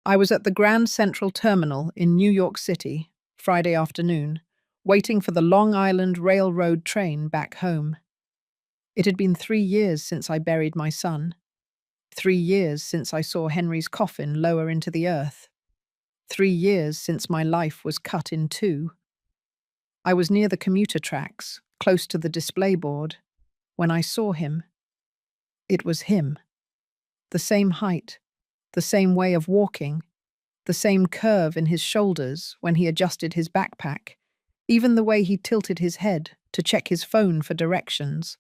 I was at the Grand Central Terminal in New York City, Friday afternoon, waiting for the Long Island Railroad train back home. It had been 3 years since I buried my son. 3 years since I saw Henry's coffin lower into the earth. 3 years since my life was cut in two. I was near the commuter tracks, close to the display board, when I saw him. It was him. The same height, the same way of walking, the same curve in his shoulders when he adjusted his backpack, even the way he tilted his head to check his phone for directions.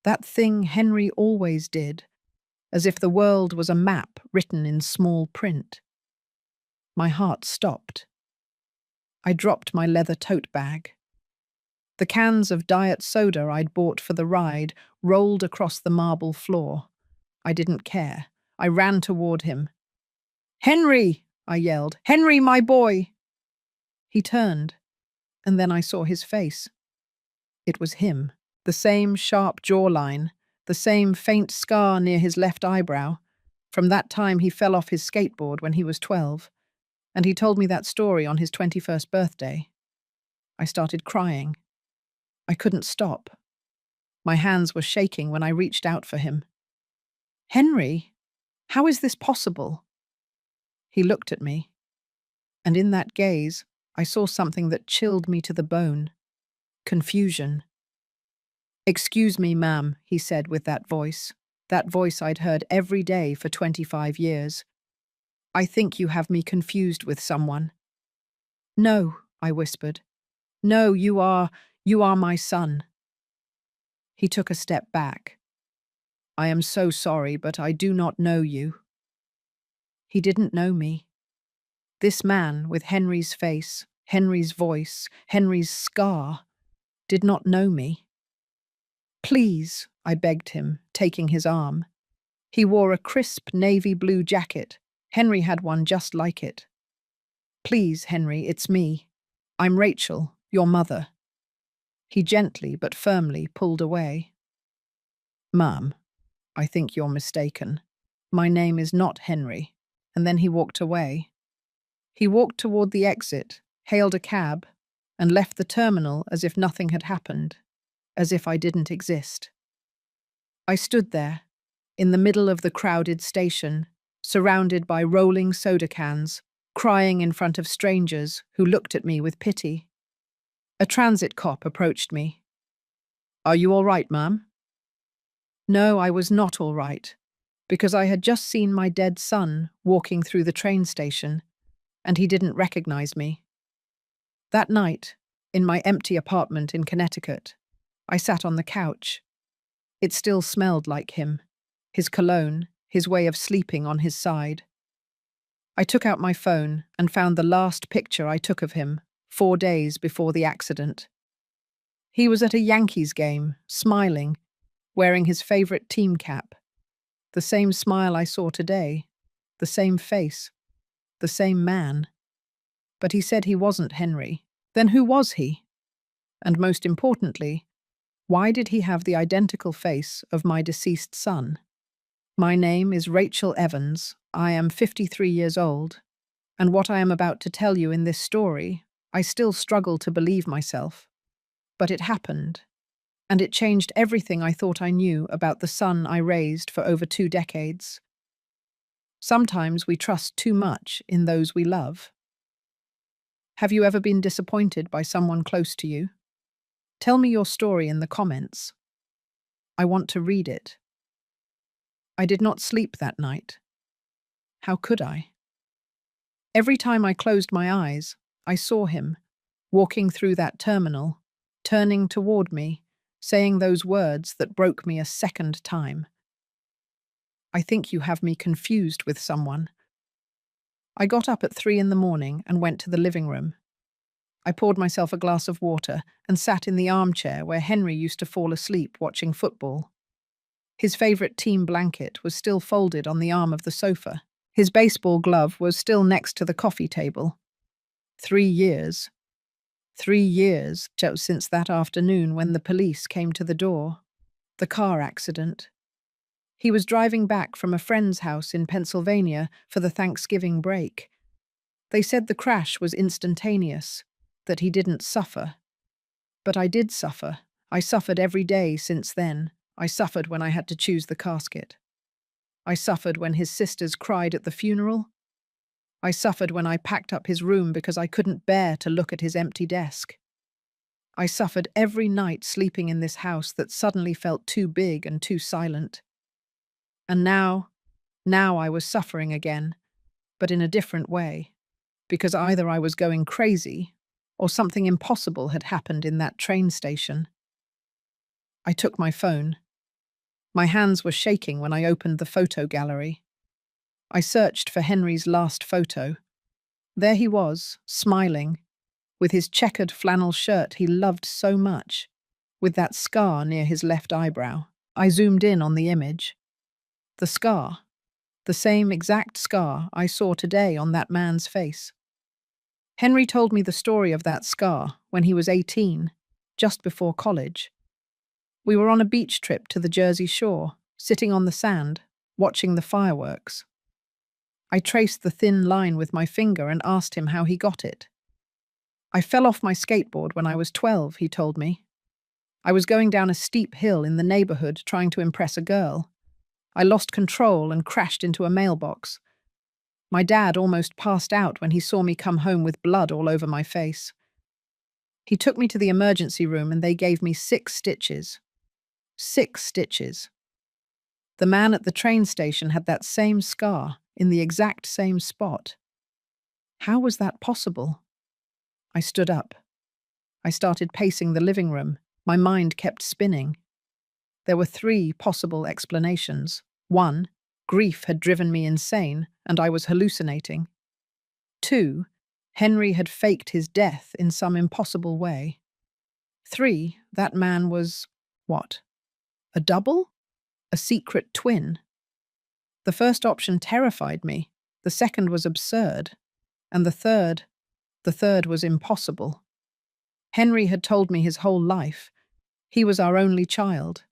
That thing Henry always did, as if the world was a map written in small print. My heart stopped. I dropped my leather tote bag. The cans of diet soda I'd bought for the ride rolled across the marble floor. I didn't care. I ran toward him. "Henry!" I yelled. "Henry, my boy!" He turned, and then I saw his face. It was him, the same sharp jawline, the same faint scar near his left eyebrow. From that time he fell off his skateboard when he was 12, and he told me that story on his 21st birthday. I started crying. I couldn't stop. My hands were shaking when I reached out for him. "Henry, how is this possible?" He looked at me, and in that gaze, I saw something that chilled me to the bone. Confusion. "Excuse me, ma'am," he said with that voice I'd heard every day for 25 years. "I think you have me confused with someone." "No," I whispered. "No, you are my son." He took a step back. "I am so sorry, but I do not know you." He didn't know me. This man with Henry's face, Henry's voice, Henry's scar, did not know me. "Please," I begged him, taking his arm. He wore a crisp navy blue jacket. Henry had one just like it. "Please, Henry, it's me. I'm Rachel, your mother." He gently but firmly pulled away. "Ma'am, I think you're mistaken. My name is not Henry." And then he walked away. He walked toward the exit, hailed a cab, and left the terminal as if nothing had happened, as if I didn't exist. I stood there, in the middle of the crowded station, surrounded by rolling soda cans, crying in front of strangers who looked at me with pity. A transit cop approached me. "Are you all right, ma'am?" No, I was not all right, because I had just seen my dead son walking through the train station, and he didn't recognize me. That night, in my empty apartment in Connecticut, I sat on the couch. It still smelled like him, his cologne, his way of sleeping on his side. I took out my phone and found the last picture I took of him 4 days before the accident. He was at a Yankees game, smiling, wearing his favorite team cap. The same smile I saw today, the same face, the same man. But he said he wasn't Henry. Then who was he? And most importantly, why did he have the identical face of my deceased son? My name is Rachel Evans. I am 53 years old, and what I am about to tell you in this story, I still struggle to believe myself. But it happened, and it changed everything I thought I knew about the son I raised for over 2 decades. Sometimes we trust too much in those we love. Have you ever been disappointed by someone close to you? Tell me your story in the comments. I want to read it. I did not sleep that night. How could I? Every time I closed my eyes, I saw him, walking through that terminal, turning toward me, saying those words that broke me a second time. "I think you have me confused with someone." I got up at 3 in the morning and went to the living room. I poured myself a glass of water and sat in the armchair where Henry used to fall asleep watching football. His favorite team blanket was still folded on the arm of the sofa. His baseball glove was still next to the coffee table. 3 years. 3 years since that afternoon when the police came to the door. The car accident. He was driving back from a friend's house in Pennsylvania for the Thanksgiving break. They said the crash was instantaneous, that he didn't suffer. But I did suffer. I suffered every day since then. I suffered when I had to choose the casket. I suffered when his sisters cried at the funeral. I suffered when I packed up his room because I couldn't bear to look at his empty desk. I suffered every night sleeping in this house that suddenly felt too big and too silent. And now I was suffering again, but in a different way, because either I was going crazy or something impossible had happened in that train station. I took my phone. My hands were shaking when I opened the photo gallery. I searched for Henry's last photo. There he was, smiling, with his checkered flannel shirt he loved so much, with that scar near his left eyebrow. I zoomed in on the image. The scar. The same exact scar I saw today on that man's face. Henry told me the story of that scar when he was 18, just before college. We were on a beach trip to the Jersey Shore, sitting on the sand, watching the fireworks. I traced the thin line with my finger and asked him how he got it. I fell off my skateboard when I was 12, he told me. I was going down a steep hill in the neighborhood trying to impress a girl. I lost control and crashed into a mailbox. My dad almost passed out when he saw me come home with blood all over my face. He took me to the emergency room and they gave me 6 stitches. 6 stitches. The man at the train station had that same scar in the exact same spot. How was that possible? I stood up. I started pacing the living room. My mind kept spinning. There were 3 possible explanations. 1, grief had driven me insane and I was hallucinating. 2, Henry had faked his death in some impossible way. 3, that man was, what? A double? A secret twin? The first option terrified me, the second was absurd, and the third was impossible. Henry had told me his whole life. He was our only child.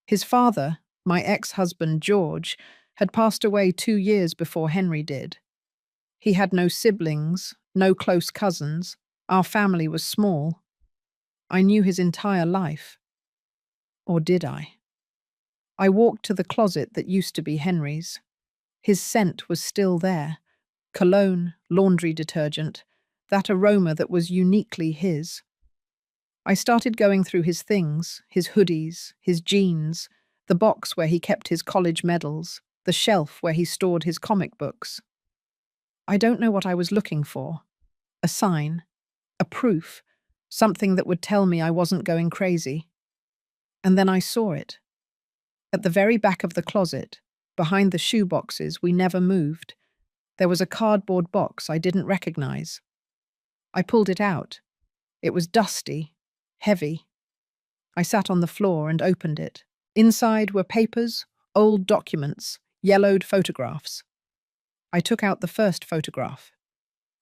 His father, my ex-husband George, had passed away 2 years before Henry did. He had no siblings, no close cousins. Our family was small. I knew his entire life. Or did I? I walked to the closet that used to be Henry's. His scent was still there. Cologne, laundry detergent, that aroma that was uniquely his. I started going through his things, his hoodies, his jeans, the box where he kept his college medals, the shelf where he stored his comic books. I don't know what I was looking for. A sign, a proof, something that would tell me I wasn't going crazy. And then I saw it. At the very back of the closet, behind the shoe boxes we never moved, there was a cardboard box I didn't recognize. I pulled it out. It was dusty, heavy. I sat on the floor and opened it. Inside were papers, old documents, yellowed photographs. I took out the first photograph.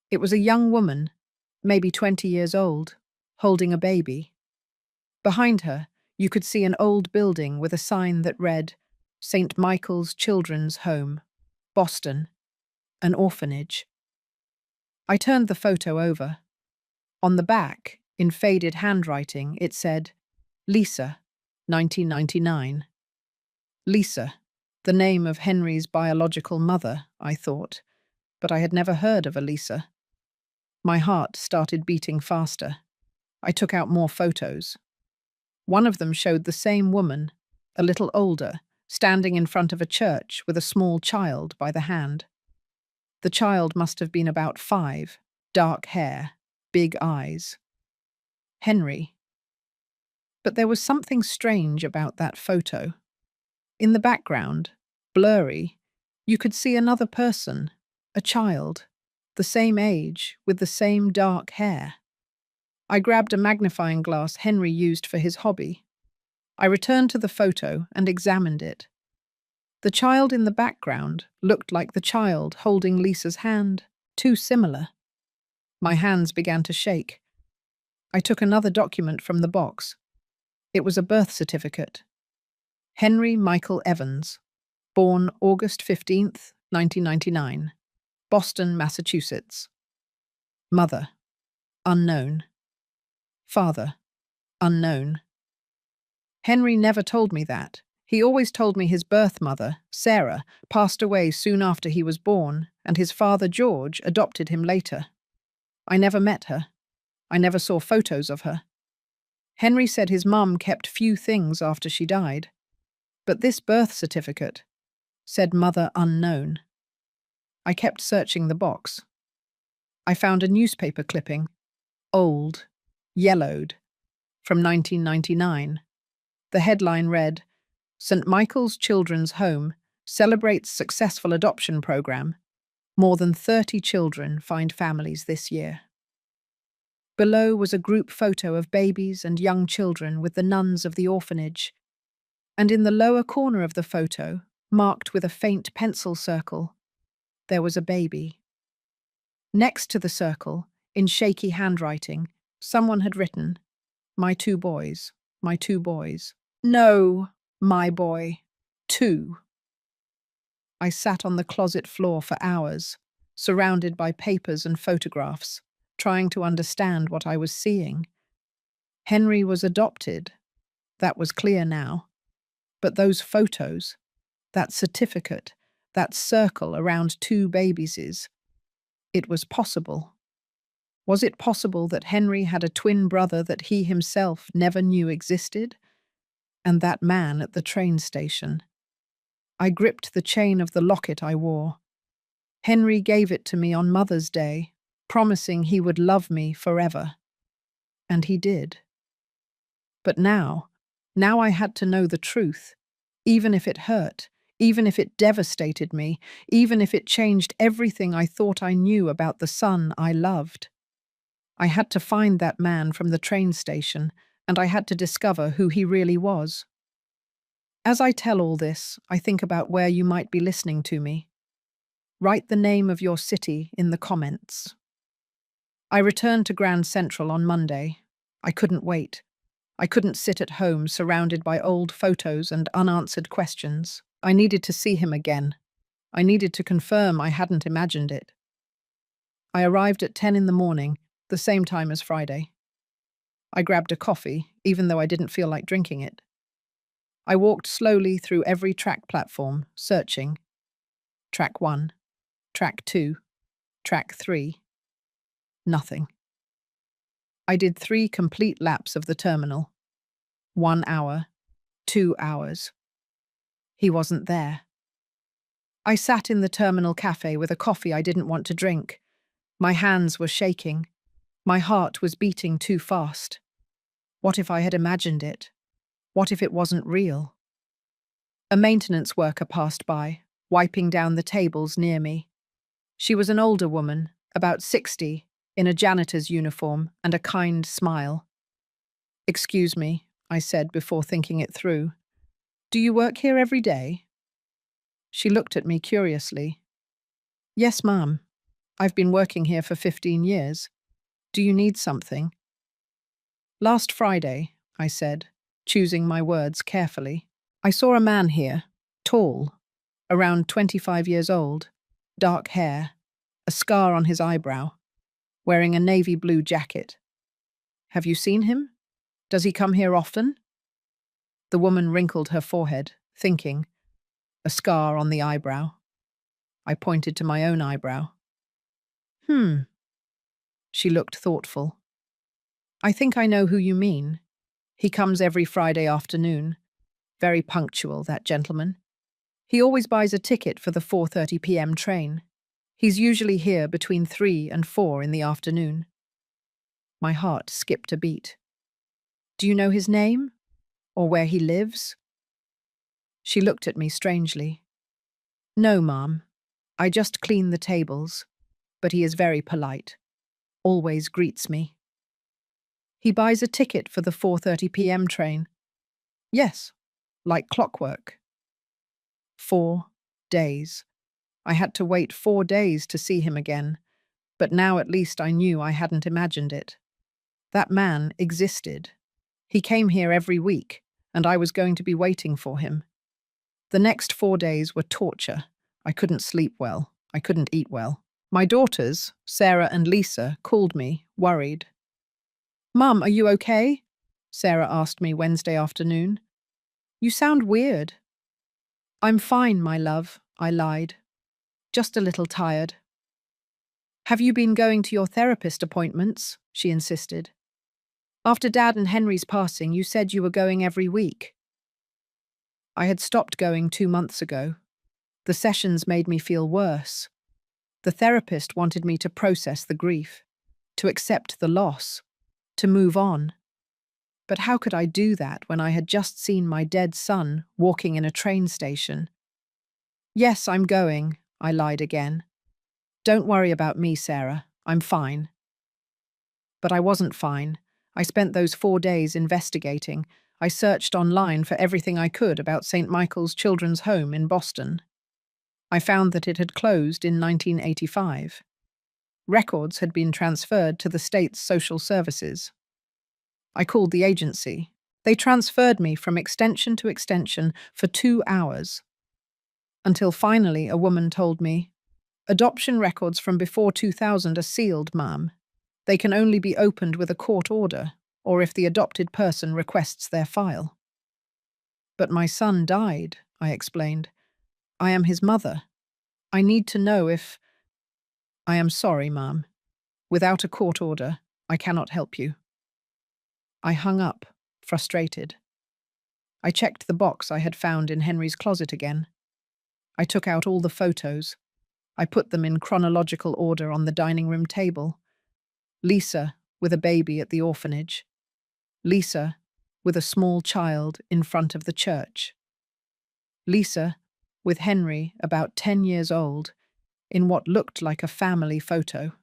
It was a young woman, maybe 20 years old, holding a baby. Behind her, you could see an old building with a sign that read, St. Michael's Children's Home, Boston, an orphanage. I turned the photo over. On the back, in faded handwriting, it said, Lisa, 1999. Lisa, the name of Henry's biological mother, I thought, but I had never heard of a Lisa. My heart started beating faster. I took out more photos. One of them showed the same woman, a little older, standing in front of a church with a small child by the hand. The child must have been about 5, dark hair, big eyes. Henry. But there was something strange about that photo. In the background, blurry, you could see another person, a child, the same age, with the same dark hair. I grabbed a magnifying glass Henry used for his hobby. I returned to the photo and examined it. The child in the background looked like the child holding Lisa's hand, too similar. My hands began to shake. I took another document from the box. It was a birth certificate. Henry Michael Evans, Born August 15th, 1999. Boston, Massachusetts. Mother, unknown. Father, unknown. Henry never told me that. He always told me his birth mother, Sarah, passed away soon after he was born, and his father, George, adopted him later. I never met her. I never saw photos of her. Henry said his mum kept few things after she died. But this birth certificate said mother unknown. I kept searching the box. I found a newspaper clipping, old, yellowed, from 1999. The headline read, St. Michael's Children's Home celebrates successful adoption program. More than 30 children find families this year. Below was a group photo of babies and young children with the nuns of the orphanage, and in the lower corner of the photo, marked with a faint pencil circle, there was a baby. Next to the circle, in shaky handwriting, someone had written, My two boys, my two boys. No, my boy. Two. I sat on the closet floor for hours, surrounded by papers and photographs, trying to understand what I was seeing. Henry was adopted. That was clear now. But those photos, that certificate, that circle around two babies, it was possible. Was it possible that Henry had a twin brother that he himself never knew existed? And that man at the train station. I gripped the chain of the locket I wore. Henry gave it to me on Mother's Day, promising he would love me forever. And he did. But now I had to know the truth, even if it hurt, even if it devastated me, even if it changed everything I thought I knew about the son I loved. I had to find that man from the train station, and I had to discover who he really was. As I tell all this, I think about where you might be listening to me. Write the name of your city in the comments. I returned to Grand Central on Monday. I couldn't wait. I couldn't sit at home surrounded by old photos and unanswered questions. I needed to see him again. I needed to confirm I hadn't imagined it. I arrived at 10 in the morning, the same time as Friday. I grabbed a coffee, even though I didn't feel like drinking it. I walked slowly through every track platform, searching. Track 1, Track 2, Track 3. Nothing. I did 3 complete laps of the terminal. 1 hour, 2 hours. He wasn't there. I sat in the terminal cafe with a coffee I didn't want to drink. My hands were shaking. My heart was beating too fast. What if I had imagined it? What if it wasn't real? A maintenance worker passed by, wiping down the tables near me. She was an older woman, about 60, in a janitor's uniform and a kind smile. "Excuse me," I said before thinking it through. "Do you work here every day?" She looked at me curiously. "Yes, ma'am. I've been working here for 15 years. Do you need something?" "Last Friday," I said, choosing my words carefully, "I saw a man here, tall, around 25 years old, dark hair, a scar on his eyebrow, wearing a navy blue jacket. Have you seen him? Does he come here often?" The woman wrinkled her forehead, thinking. A scar on the eyebrow. I pointed to my own eyebrow. She looked thoughtful. "I think I know who you mean. He comes every Friday afternoon. Very punctual, that gentleman. He always buys a ticket for the 4:30 p.m. train. He's usually here between 3 and 4 in the afternoon." My heart skipped a beat. "Do you know his name? Or where he lives?" She looked at me strangely. "No, ma'am. I just clean the tables. But he is very polite. Always greets me." "He buys a ticket for the 4:30 p.m. train." "Yes, like clockwork." 4 days. I had to wait 4 days to see him again, but now at least I knew I hadn't imagined it. That man existed. He came here every week, and I was going to be waiting for him. The next 4 days were torture. I couldn't sleep well. I couldn't eat well. My daughters, Sarah and Lisa, called me, worried. "Mum, are you okay?" Sarah asked me Wednesday afternoon. "You sound weird." "I'm fine, my love," I lied. "Just a little tired." "Have you been going to your therapist appointments?" she insisted. "After Dad and Henry's passing, you said you were going every week." I had stopped going 2 months ago. The sessions made me feel worse. The therapist wanted me to process the grief, to accept the loss, to move on. But how could I do that when I had just seen my dead son walking in a train station? "Yes, I'm going," I lied again. "Don't worry about me, Sarah. I'm fine." But I wasn't fine. I spent those 4 days investigating. I searched online for everything I could about St. Michael's Children's Home in Boston. I found that it had closed in 1985. Records had been transferred to the state's social services. I called the agency. They transferred me from extension to extension for 2 hours. Until finally a woman told me, "Adoption records from before 2000 are sealed, ma'am. They can only be opened with a court order, or if the adopted person requests their file." "But my son died," I explained. "I am his mother. I need to know if—" "I am sorry, ma'am. Without a court order, I cannot help you." I hung up, frustrated. I checked the box I had found in Henry's closet again. I took out all the photos. I put them in chronological order on the dining room table. Lisa, with a baby at the orphanage. Lisa, with a small child in front of the church. Lisa, with Henry, about 10 years old, in what looked like a family photo.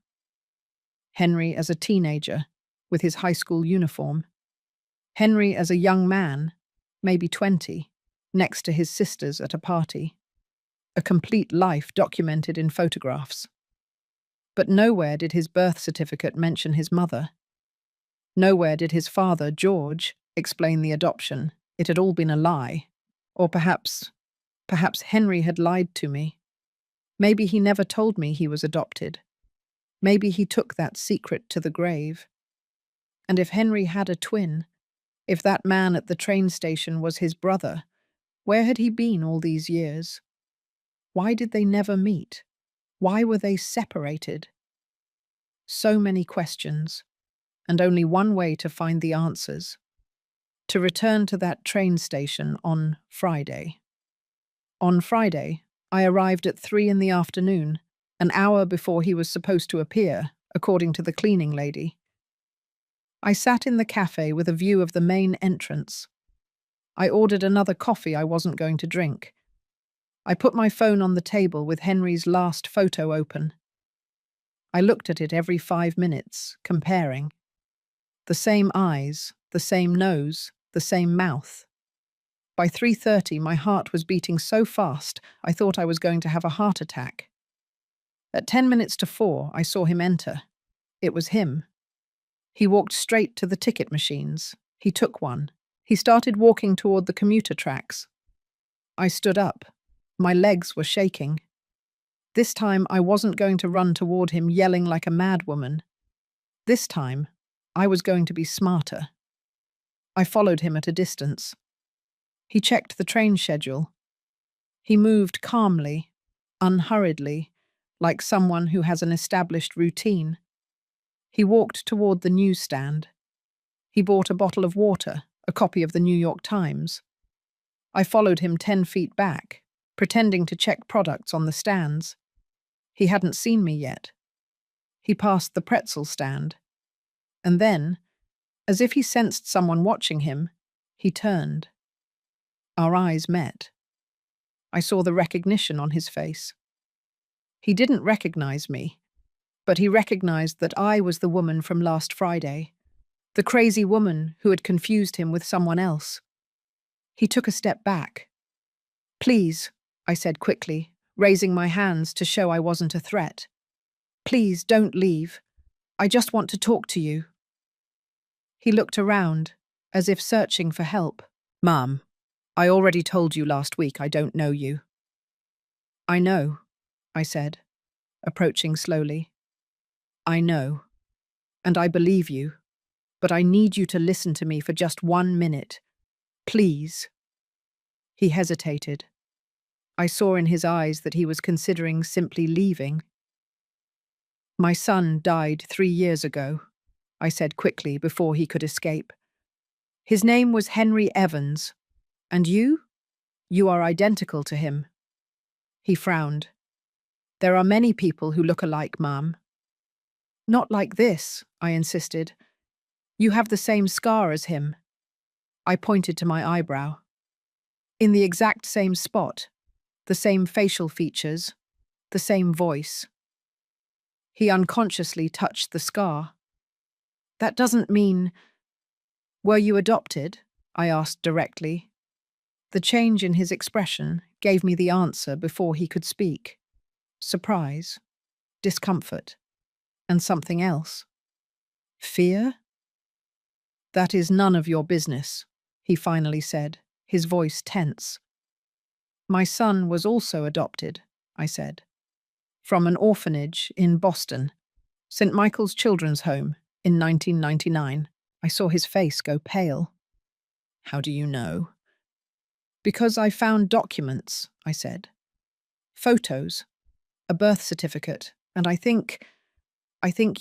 Henry as a teenager, with his high school uniform. Henry as a young man, maybe 20, next to his sisters at a party. A complete life documented in photographs. But nowhere did his birth certificate mention his mother. Nowhere did his father, George, explain the adoption. It had all been a lie. Or perhaps Henry had lied to me. Maybe he never told me he was adopted. Maybe he took that secret to the grave. And if Henry had a twin, if that man at the train station was his brother, where had he been all these years? Why did they never meet? Why were they separated? So many questions, and only one way to find the answers. To return to that train station on Friday. On Friday, I arrived at 3 in the afternoon, an hour before he was supposed to appear, according to the cleaning lady. I sat in the cafe with a view of the main entrance. I ordered another coffee I wasn't going to drink. I put my phone on the table with Henry's last photo open. I looked at it every 5 minutes, comparing. The same eyes, the same nose, the same mouth. By 3:30, my heart was beating so fast I thought I was going to have a heart attack. At 10 minutes to 4, I saw him enter. It was him. He walked straight to the ticket machines. He took one. He started walking toward the commuter tracks. I stood up. My legs were shaking. This time, I wasn't going to run toward him yelling like a madwoman. This time, I was going to be smarter. I followed him at a distance. He checked the train schedule. He moved calmly, unhurriedly, like someone who has an established routine. He walked toward the newsstand. He bought a bottle of water, a copy of the New York Times. I followed him 10 feet back, pretending to check products on the stands. He hadn't seen me yet. He passed the pretzel stand. And then, as if he sensed someone watching him, he turned. Our eyes met. I saw the recognition on his face. He didn't recognize me, but he recognized that I was the woman from last Friday, the crazy woman who had confused him with someone else. He took a step back. "Please," I said quickly, raising my hands to show I wasn't a threat. "Please don't leave. I just want to talk to you." He looked around, as if searching for help. "Mom," I already told you last week I don't know you. I know, I said, approaching slowly. I know, and I believe you, but I need you to listen to me for just 1 minute. Please. He hesitated. I saw in his eyes that he was considering simply leaving. My son died 3 years ago, I said quickly before he could escape. His name was Henry Evans. And you? You are identical to him. He frowned. There are many people who look alike, Ma'am. Not like this, I insisted. You have the same scar as him. I pointed to my eyebrow. In the exact same spot, the same facial features, the same voice. He unconsciously touched the scar. That doesn't mean… Were you adopted? I asked directly. The change in his expression gave me the answer before he could speak. Surprise, discomfort, and something else. Fear? That is none of your business, he finally said, his voice tense. My son was also adopted, I said, from an orphanage in Boston, St. Michael's Children's Home, in 1999. I saw his face go pale. How do you know? Because I found documents, I said. Photos, a birth certificate, and I think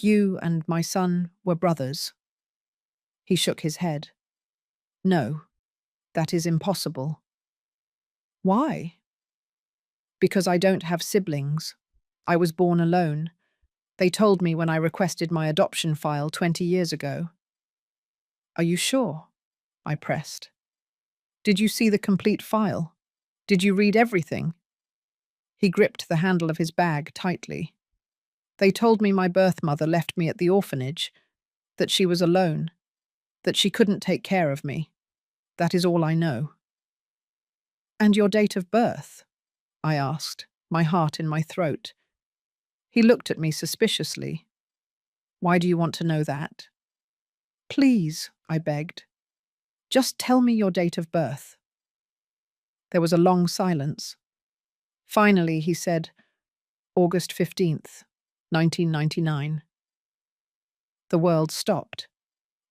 you and my son were brothers. He shook his head. No, that is impossible. Why? Because I don't have siblings. I was born alone. They told me when I requested my adoption file 20 years ago. Are you sure? I pressed. Did you see the complete file? Did you read everything? He gripped the handle of his bag tightly. They told me my birth mother left me at the orphanage, that she was alone, that she couldn't take care of me. That is all I know. And your date of birth? I asked, my heart in my throat. He looked at me suspiciously. Why do you want to know that? Please, I begged. Just tell me your date of birth. There was a long silence. Finally, he said, August 15th, 1999. The world stopped.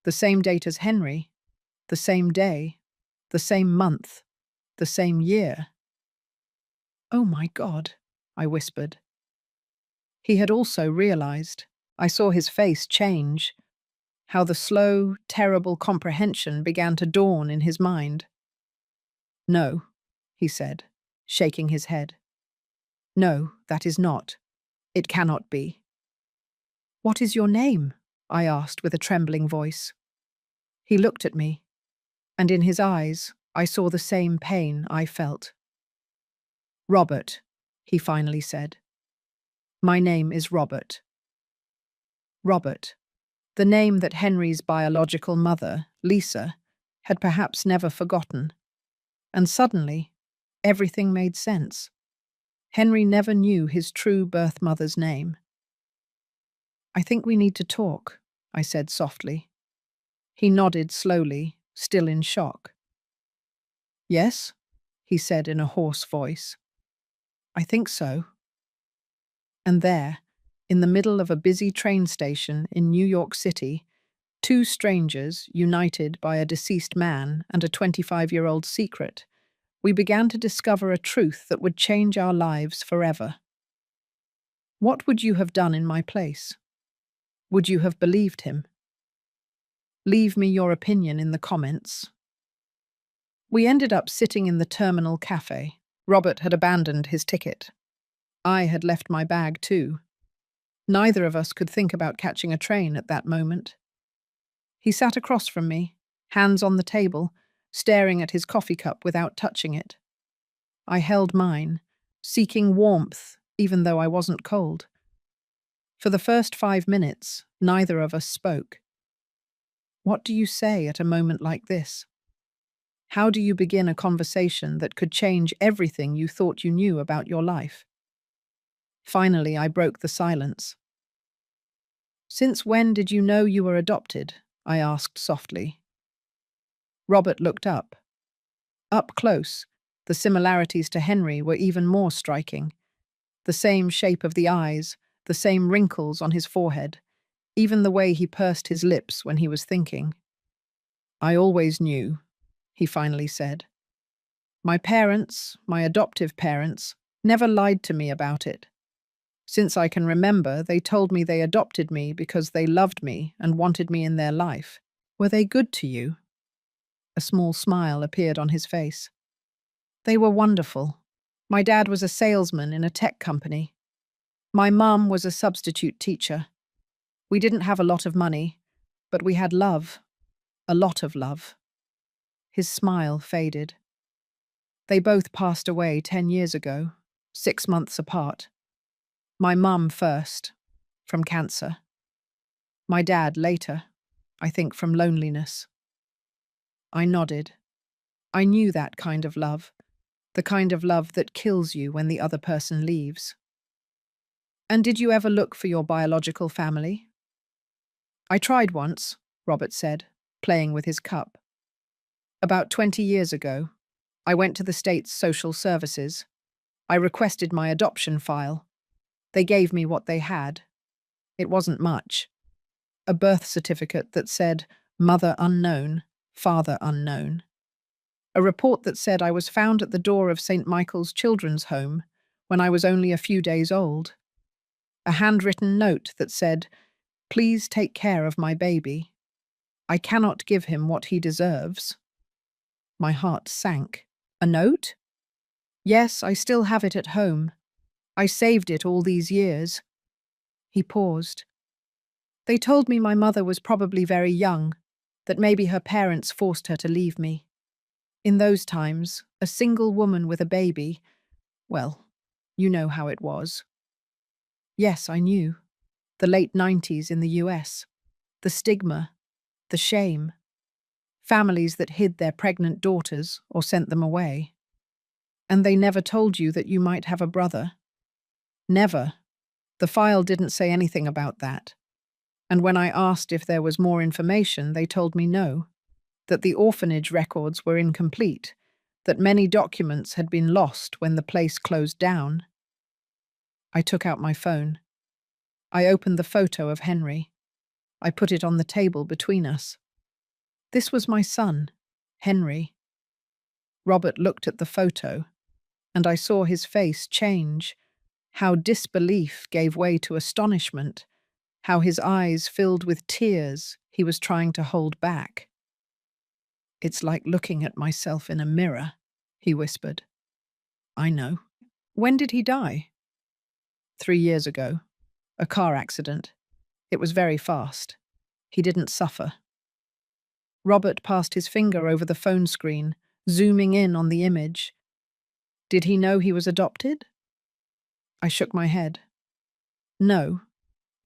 The same date as Henry, the same day, the same month, the same year. Oh my God, I whispered. He had also realized. I saw his face change, how the slow, terrible comprehension began to dawn in his mind. No, he said, shaking his head. No, that is not. It cannot be. What is your name? I asked with a trembling voice. He looked at me, and in his eyes I saw the same pain I felt. Robert, he finally said. My name is Robert. Robert, the name that Henry's biological mother, Lisa, had perhaps never forgotten. And suddenly, everything made sense. Henry never knew his true birth mother's name. I think we need to talk, I said softly. He nodded slowly, still in shock. Yes, he said in a hoarse voice. I think so. And there, in the middle of a busy train station in New York City, two strangers, united by a deceased man and a 25-year-old secret, we began to discover a truth that would change our lives forever. What would you have done in my place? Would you have believed him? Leave me your opinion in the comments. We ended up sitting in the terminal cafe. Robert had abandoned his ticket. I had left my bag too. Neither of us could think about catching a train at that moment. He sat across from me, hands on the table, staring at his coffee cup without touching it. I held mine, seeking warmth even though I wasn't cold. For the first 5 minutes, neither of us spoke. What do you say at a moment like this? How do you begin a conversation that could change everything you thought you knew about your life? Finally, I broke the silence. Since when did you know you were adopted? I asked softly. Robert looked up. Up close, the similarities to Henry were even more striking. The same shape of the eyes, the same wrinkles on his forehead, even the way he pursed his lips when he was thinking. "I always knew," he finally said. "My parents, my adoptive parents, never lied to me about it. Since I can remember, they told me they adopted me because they loved me and wanted me in their life. Were they good to you?" A small smile appeared on his face. "They were wonderful. My dad was a salesman in a tech company. My mum was a substitute teacher. We didn't have a lot of money, but we had love, a lot of love." His smile faded. "They both passed away 10 years ago, 6 months apart. My mum first, from cancer. My dad later, I think from loneliness." I nodded. I knew that kind of love, the kind of love that kills you when the other person leaves. "And did you ever look for your biological family?" "I tried once," Robert said, playing with his cup. "About 20 years ago, I went to the state's social services. I requested my adoption file. They gave me what they had. It wasn't much. A birth certificate that said mother unknown, father unknown. A report that said I was found at the door of St. Michael's Children's Home when I was only a few days old. A handwritten note that said, 'Please take care of my baby. I cannot give him what he deserves.'" My heart sank. "A note?" "Yes, I still have it at home. I saved it all these years." He paused. "They told me my mother was probably very young, that maybe her parents forced her to leave me. In those times, a single woman with a baby, well, you know how it was." Yes, I knew. The late 90s in the US. The stigma, the shame. Families that hid their pregnant daughters or sent them away. "And they never told you that you might have a brother?" "Never. The file didn't say anything about that. And when I asked if there was more information, they told me no, that the orphanage records were incomplete, that many documents had been lost when the place closed down." I took out my phone. I opened the photo of Henry. I put it on the table between us. This was my son, Henry. Robert looked at the photo, and I saw his face change, how disbelief gave way to astonishment, how his eyes filled with tears he was trying to hold back. "It's like looking at myself in a mirror," he whispered. "I know." "When did he die?" 3 years ago. A car accident. It was very fast. He didn't suffer." Robert passed his finger over the phone screen, zooming in on the image. "Did he know he was adopted?" I shook my head. "No,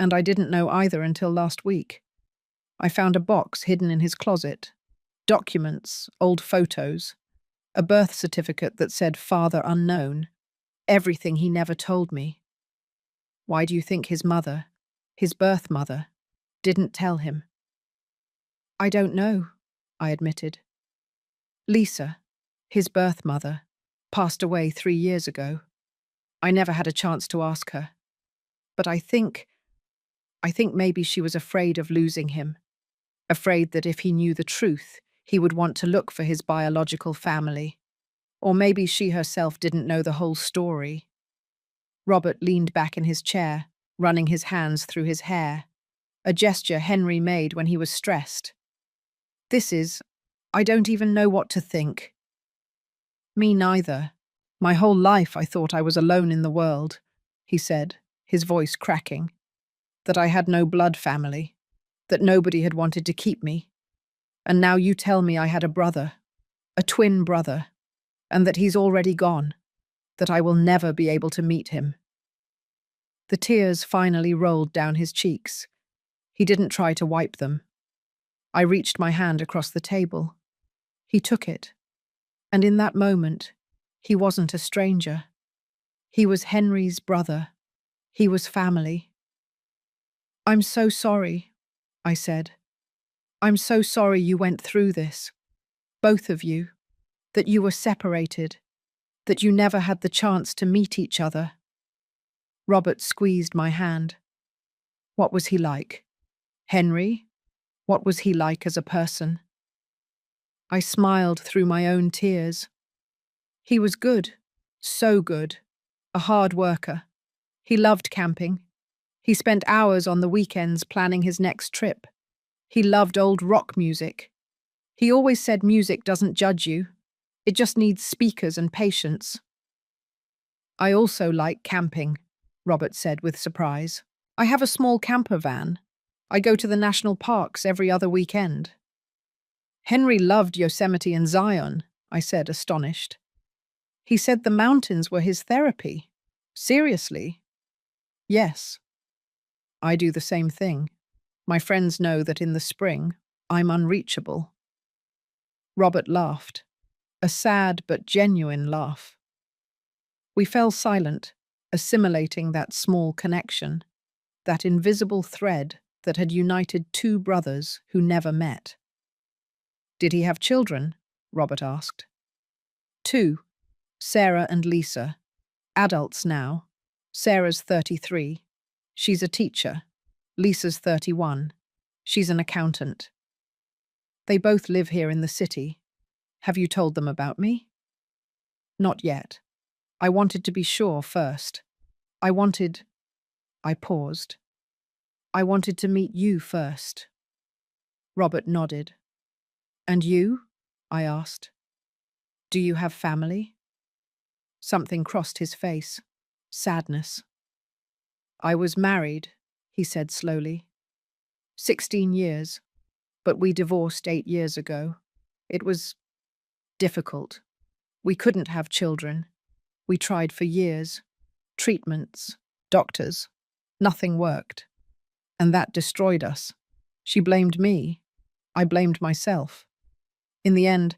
and I didn't know either until last week. I found a box hidden in his closet. Documents, old photos, a birth certificate that said father unknown, everything he never told me. Why do you think his mother, his birth mother, didn't tell him?" "I don't know," I admitted. "Lisa, his birth mother, passed away 3 years ago. I never had a chance to ask her. But I think maybe she was afraid of losing him, afraid that if he knew the truth, he would want to look for his biological family. Or maybe she herself didn't know the whole story." Robert leaned back in his chair, running his hands through his hair, a gesture Henry made when he was stressed. I don't even know what to think." "Me neither. My whole life I thought I was alone in the world," he said, his voice cracking. "That I had no blood family, that nobody had wanted to keep me. And now you tell me I had a brother, a twin brother, and that he's already gone, that I will never be able to meet him." The tears finally rolled down his cheeks. He didn't try to wipe them. I reached my hand across the table. He took it. And in that moment, he wasn't a stranger. He was Henry's brother. He was family. "I'm so sorry," I said. "I'm so sorry you went through this. Both of you. that you were separated, that you never had the chance to meet each other. Robert squeezed my hand. What was he like? Henry? What was he like as a person? I smiled through my own tears. He was good, so good, a hard worker. He loved camping. He spent hours on the weekends planning his next trip. He loved old rock music. He always said music doesn't judge you. It just needs speakers and patience. I also like camping, Robert said with surprise. I have a small camper van. I go to the national parks every other weekend. Henry loved Yosemite and Zion, I said, astonished. He said the mountains were his therapy. Seriously? Yes. I do the same thing. My friends know that in the spring, I'm unreachable. Robert laughed, a sad but genuine laugh. We fell silent, assimilating that small connection, that invisible thread that had united two brothers who never met. Did he have children? Robert asked. Two, Sarah and Lisa, adults now. Sarah's 33. She's a teacher. Lisa's 31. She's an accountant. They both live here in the city. Have you told them about me? Not yet. I wanted to be sure first. I paused. I wanted to meet you first. Robert nodded. And you? I asked. Do you have family? Something crossed his face. Sadness. I was married, he said slowly. 16 years, but we divorced 8 years ago. It was difficult. We couldn't have children. We tried for years. Treatments, doctors. Nothing worked. And that destroyed us. She blamed me. I blamed myself. In the end,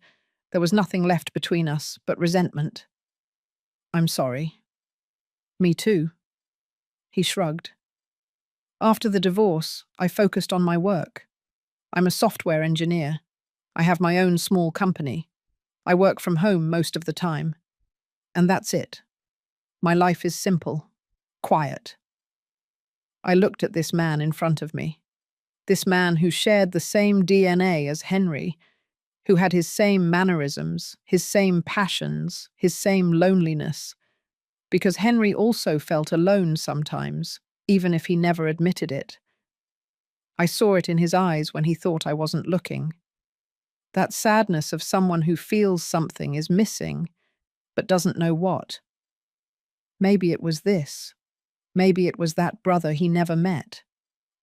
there was nothing left between us but resentment. I'm sorry. Me too. He shrugged. After the divorce, I focused on my work. I'm a software engineer. I have my own small company. I work from home most of the time. And that's it. My life is simple, quiet. I looked at this man in front of me. This man who shared the same DNA as Henry, who had his same mannerisms, his same passions, his same loneliness. Because Henry also felt alone sometimes, even if he never admitted it. I saw it in his eyes when he thought I wasn't looking. That sadness of someone who feels something is missing, but doesn't know what. Maybe it was this. Maybe it was that brother he never met.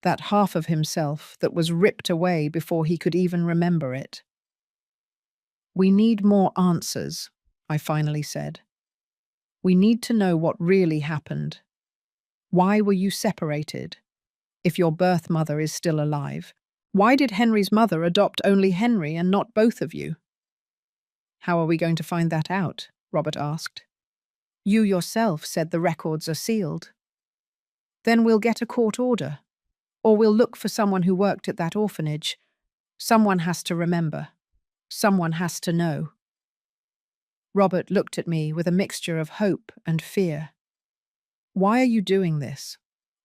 That half of himself that was ripped away before he could even remember it. We need more answers, I finally said. We need to know what really happened. Why were you separated? If your birth mother is still alive, why did Henry's mother adopt only Henry and not both of you? How are we going to find that out? Robert asked. You yourself said the records are sealed. Then we'll get a court order. Or we'll look for someone who worked at that orphanage. Someone has to remember. Someone has to know. Robert looked at me with a mixture of hope and fear. Why are you doing this?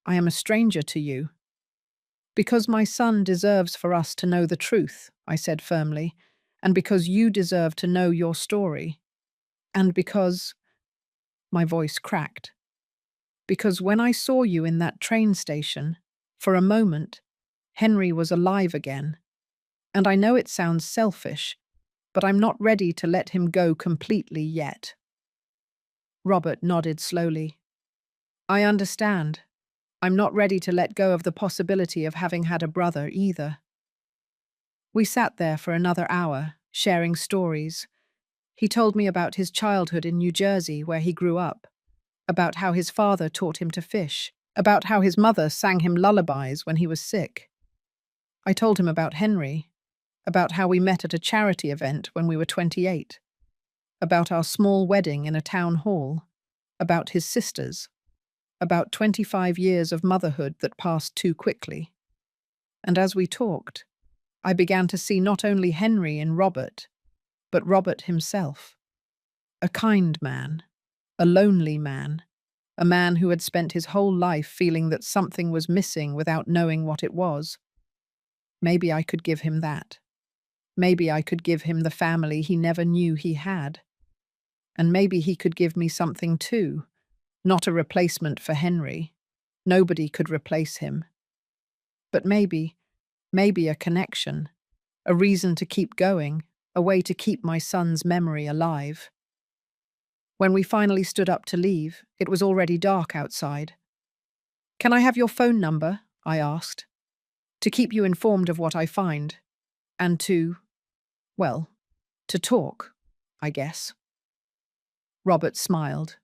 I am a stranger to you. Because my son deserves for us to know the truth, I said firmly, and because you deserve to know your story. And because... My voice cracked. Because when I saw you in that train station, for a moment, Henry was alive again. And I know it sounds selfish, but I'm not ready to let him go completely yet. Robert nodded slowly. I understand. I'm not ready to let go of the possibility of having had a brother either. We sat there for another hour, sharing stories. He told me about his childhood in New Jersey, where he grew up, about how his father taught him to fish, about how his mother sang him lullabies when he was sick. I told him about Henry, about how we met at a charity event when we were 28, about our small wedding in a town hall, about his sisters, about 25 years of motherhood that passed too quickly. And as we talked, I began to see not only Henry in Robert, but Robert himself. A kind man, a lonely man, a man who had spent his whole life feeling that something was missing without knowing what it was. Maybe I could give him that. Maybe I could give him the family he never knew he had. And maybe he could give me something too, not a replacement for Henry. Nobody could replace him. But maybe a connection, a reason to keep going, a way to keep my son's memory alive. When we finally stood up to leave, it was already dark outside. "Can I have your phone number?" I asked. "To keep you informed of what I find. And well, to talk, I guess." Robert smiled.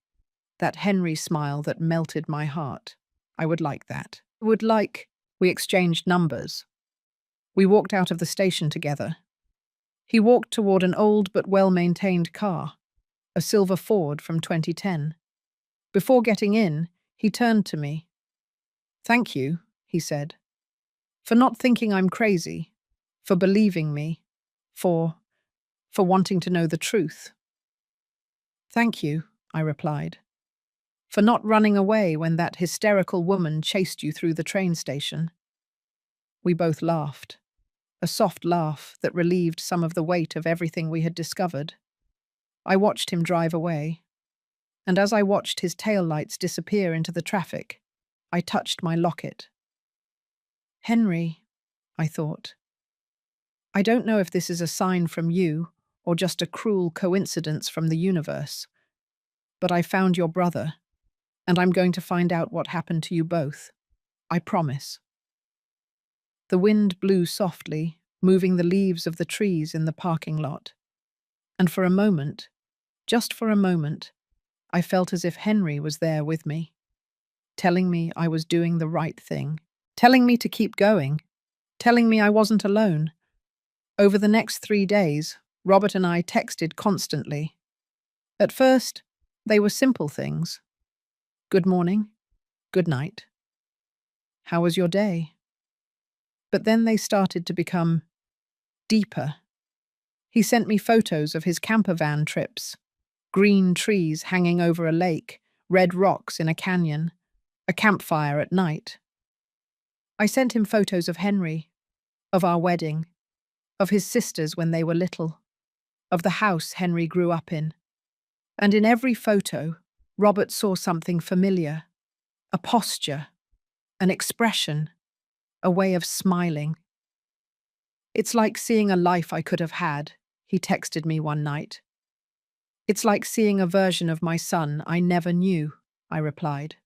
That Henry smile that melted my heart. I would like that. We exchanged numbers. We walked out of the station together. He walked toward an old but well-maintained car, a silver Ford from 2010. Before getting in, he turned to me. "Thank you," he said, "for not thinking I'm crazy, for believing me, for wanting to know the truth." "Thank you," I replied, "for not running away when that hysterical woman chased you through the train station." We both laughed, a soft laugh that relieved some of the weight of everything we had discovered. I watched him drive away, and as I watched his taillights disappear into the traffic, I touched my locket. "Henry," I thought. "I don't know if this is a sign from you or just a cruel coincidence from the universe, but I found your brother, and I'm going to find out what happened to you both. I promise." The wind blew softly, moving the leaves of the trees in the parking lot. And for a moment, just for a moment, I felt as if Henry was there with me, telling me I was doing the right thing, telling me to keep going, telling me I wasn't alone. Over the next 3 days, Robert and I texted constantly. At first, they were simple things. "Good morning. Good night. How was your day?" But then they started to become deeper. He sent me photos of his camper van trips, green trees hanging over a lake, red rocks in a canyon, a campfire at night. I sent him photos of Henry, of our wedding, of his sisters when they were little, of the house Henry grew up in. And in every photo, Robert saw something familiar, a posture, an expression, a way of smiling. "It's like seeing a life I could have had," he texted me one night. "It's like seeing a version of my son I never knew," I replied.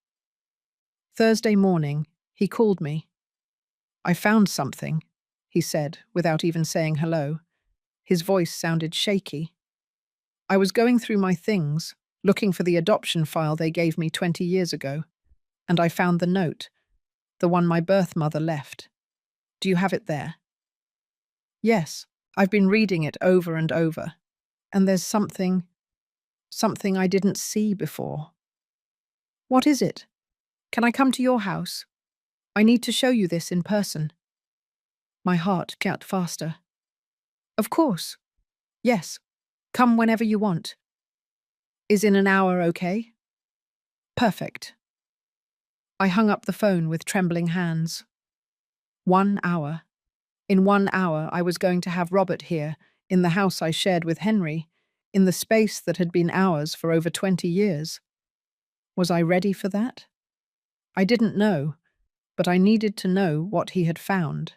Thursday morning, he called me. "I found something," he said, without even saying hello. His voice sounded shaky. "I was going through my things, looking for the adoption file they gave me 20 years ago, and I found the note, the one my birth mother left. Do you have it there?" "Yes, I've been reading it over and over, and there's something I didn't see before." "What is it? Can I come to your house? I need to show you this in person." My heart got faster. "Of course. Yes. Come whenever you want. Is in an hour okay?" "Perfect." I hung up the phone with trembling hands. 1 hour. In 1 hour, I was going to have Robert here, in the house I shared with Henry, in the space that had been ours for over 20 years. Was I ready for that? I didn't know, but I needed to know what he had found.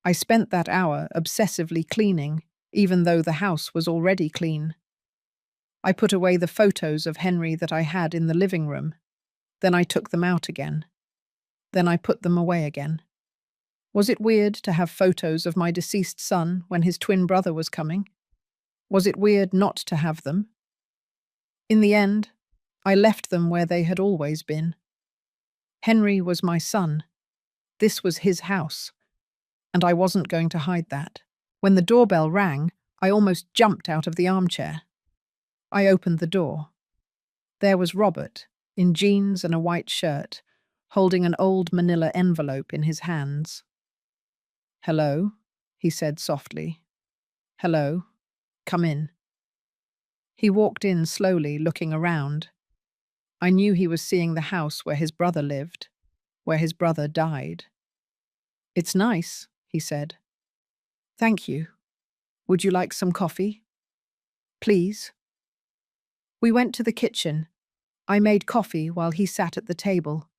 I spent that hour obsessively cleaning, even though the house was already clean. I put away the photos of Henry that I had in the living room. Then I took them out again. Then I put them away again. Was it weird to have photos of my deceased son when his twin brother was coming? Was it weird not to have them? In the end, I left them where they had always been. Henry was my son. This was his house, and I wasn't going to hide that. When the doorbell rang, I almost jumped out of the armchair. I opened the door. There was Robert, in jeans and a white shirt, holding an old manila envelope in his hands. "Hello," he said softly. "Hello. Come in." He walked in slowly, looking around. I knew he was seeing the house where his brother lived, where his brother died. "It's nice," he said. "Thank you. Would you like some coffee?" "Please." We went to the kitchen. I made coffee while he sat at the table.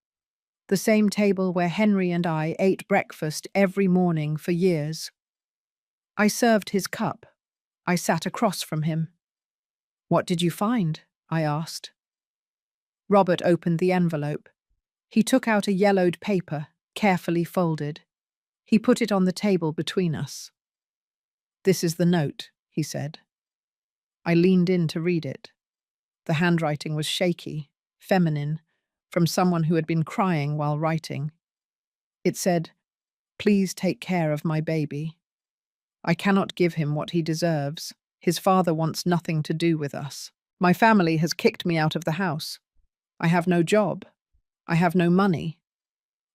The same table where Henry and I ate breakfast every morning for years. I served his cup. I sat across from him. "What did you find?" I asked. Robert opened the envelope. He took out a yellowed paper, carefully folded. He put it on the table between us. "This is the note," he said. I leaned in to read it. The handwriting was shaky, feminine, from someone who had been crying while writing. It said, "Please take care of my baby. I cannot give him what he deserves. His father wants nothing to do with us. My family has kicked me out of the house. I have no job. I have no money.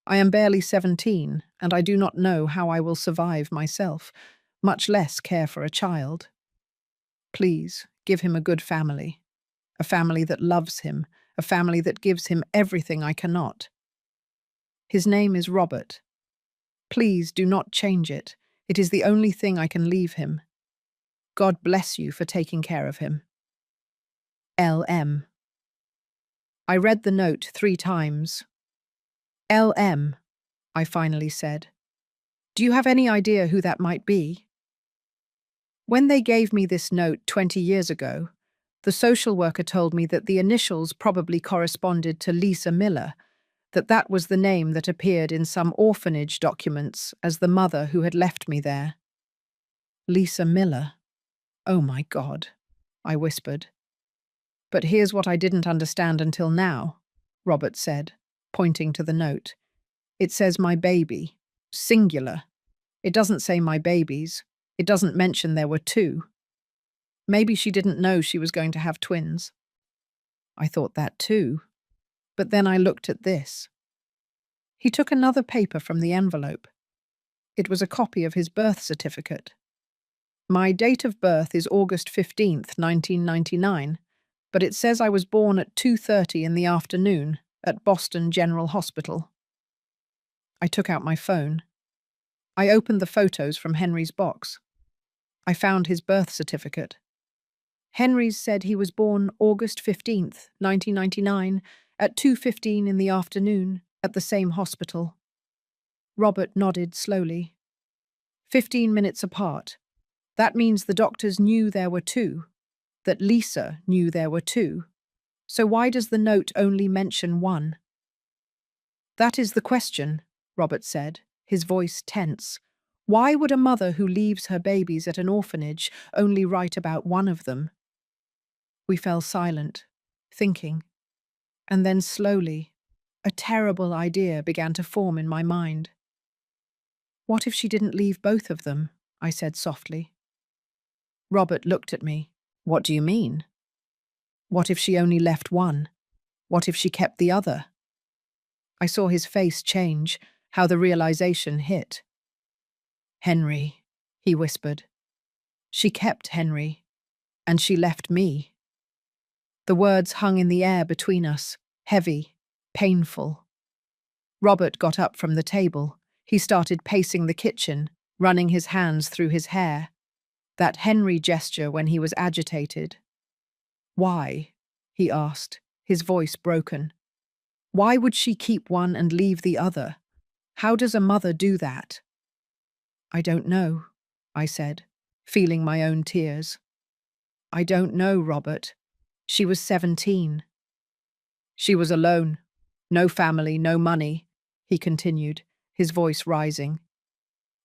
I am barely 17, and I do not know how I will survive myself, much less care for a child. Please, give him a good family. A family that loves him, a family that gives him everything I cannot. His name is Robert. Please do not change it. It is the only thing I can leave him. God bless you for taking care of him. L.M." I read the note 3 times. "L.M.," I finally said. "Do you have any idea who that might be?" When they gave me this note 20 years ago, the social worker told me that the initials probably corresponded to Lisa Miller, that was the name that appeared in some orphanage documents as the mother who had left me there. Lisa Miller. Oh my God, I whispered. "But here's what I didn't understand until now," Robert said, pointing to the note. "It says my baby, singular. It doesn't say my babies. It doesn't mention there were 2. Maybe she didn't know she was going to have twins." I thought that too. But then I looked at this. He took another paper from the envelope. It was a copy of his birth certificate. My date of birth is August 15th, 1999, but it says I was born at 2:30 in the afternoon at Boston General Hospital. I took out my phone. I opened the photos from Henry's box. I found his birth certificate. Henry's said he was born August 15th, 1999, at 2:15 in the afternoon at the same hospital. Robert nodded slowly. 15 minutes apart. That means the doctors knew there were 2, that Lisa knew there were 2. So why does the note only mention 1? "That is the question," Robert said, his voice tense. "Why would a mother who leaves her babies at an orphanage only write about one of them?" We fell silent, thinking. And then slowly, a terrible idea began to form in my mind. "What if she didn't leave both of them?" I said softly. Robert looked at me. "What do you mean?" "What if she only left one? What if she kept the other?" I saw his face change, how the realization hit. "Henry," he whispered. "She kept Henry, and she left me." The words hung in the air between us, heavy, painful. Robert got up from the table. He started pacing the kitchen, running his hands through his hair. That Henry gesture when he was agitated. "Why?" he asked, his voice broken. "Why would she keep one and leave the other? How does a mother do that?" "I don't know," I said, feeling my own tears. "I don't know, Robert. She was 17. She was alone. No family, no money," he continued, his voice rising.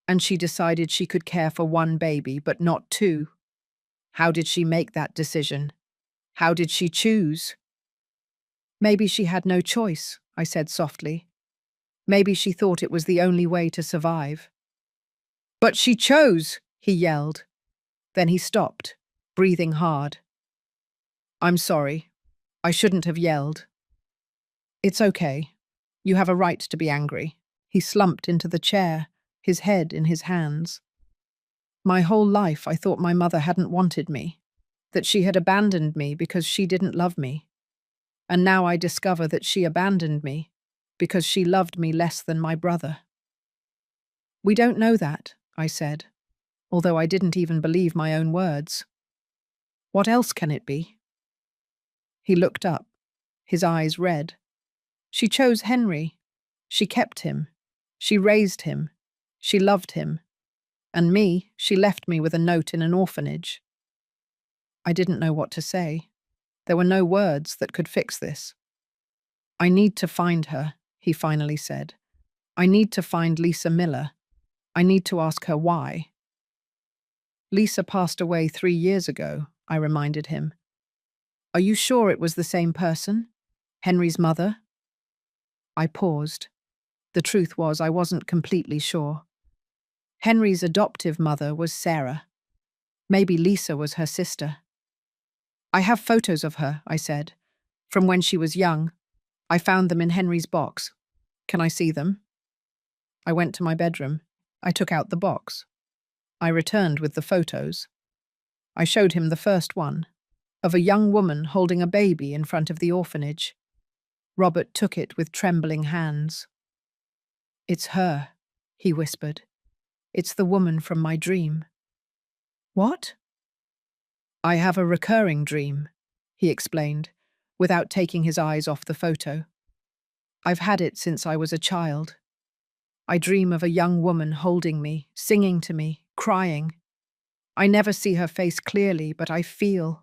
"And she decided she could care for one baby, but not 2. How did she make that decision? How did she choose?" "Maybe she had no choice," I said softly. "Maybe she thought it was the only way to survive." "But she chose!" he yelled. Then he stopped, breathing hard. "I'm sorry. I shouldn't have yelled." "It's okay. You have a right to be angry." He slumped into the chair, his head in his hands. My whole life I thought my mother hadn't wanted me, that she had abandoned me because she didn't love me. And now I discover that she abandoned me because she loved me less than my brother. We don't know that, I said, although I didn't even believe my own words. What else can it be? He looked up, his eyes red. She chose Henry. She kept him. She raised him. She loved him. And me, she left me with a note in an orphanage. I didn't know what to say. There were no words that could fix this. I need to find her, he finally said. I need to find Lisa Miller. I need to ask her why. Lisa passed away 3 years ago, I reminded him. Are you sure it was the same person? Henry's mother? I paused. The truth was I wasn't completely sure. Henry's adoptive mother was Sarah. Maybe Lisa was her sister. I have photos of her, I said, from when she was young. I found them in Henry's box. Can I see them? I went to my bedroom. I took out the box. I returned with the photos. I showed him the first one, of a young woman holding a baby in front of the orphanage. Robert took it with trembling hands. It's her, he whispered. It's the woman from my dream. What? I have a recurring dream, he explained, without taking his eyes off the photo. I've had it since I was a child. I dream of a young woman holding me, singing to me, crying. I never see her face clearly, but I feel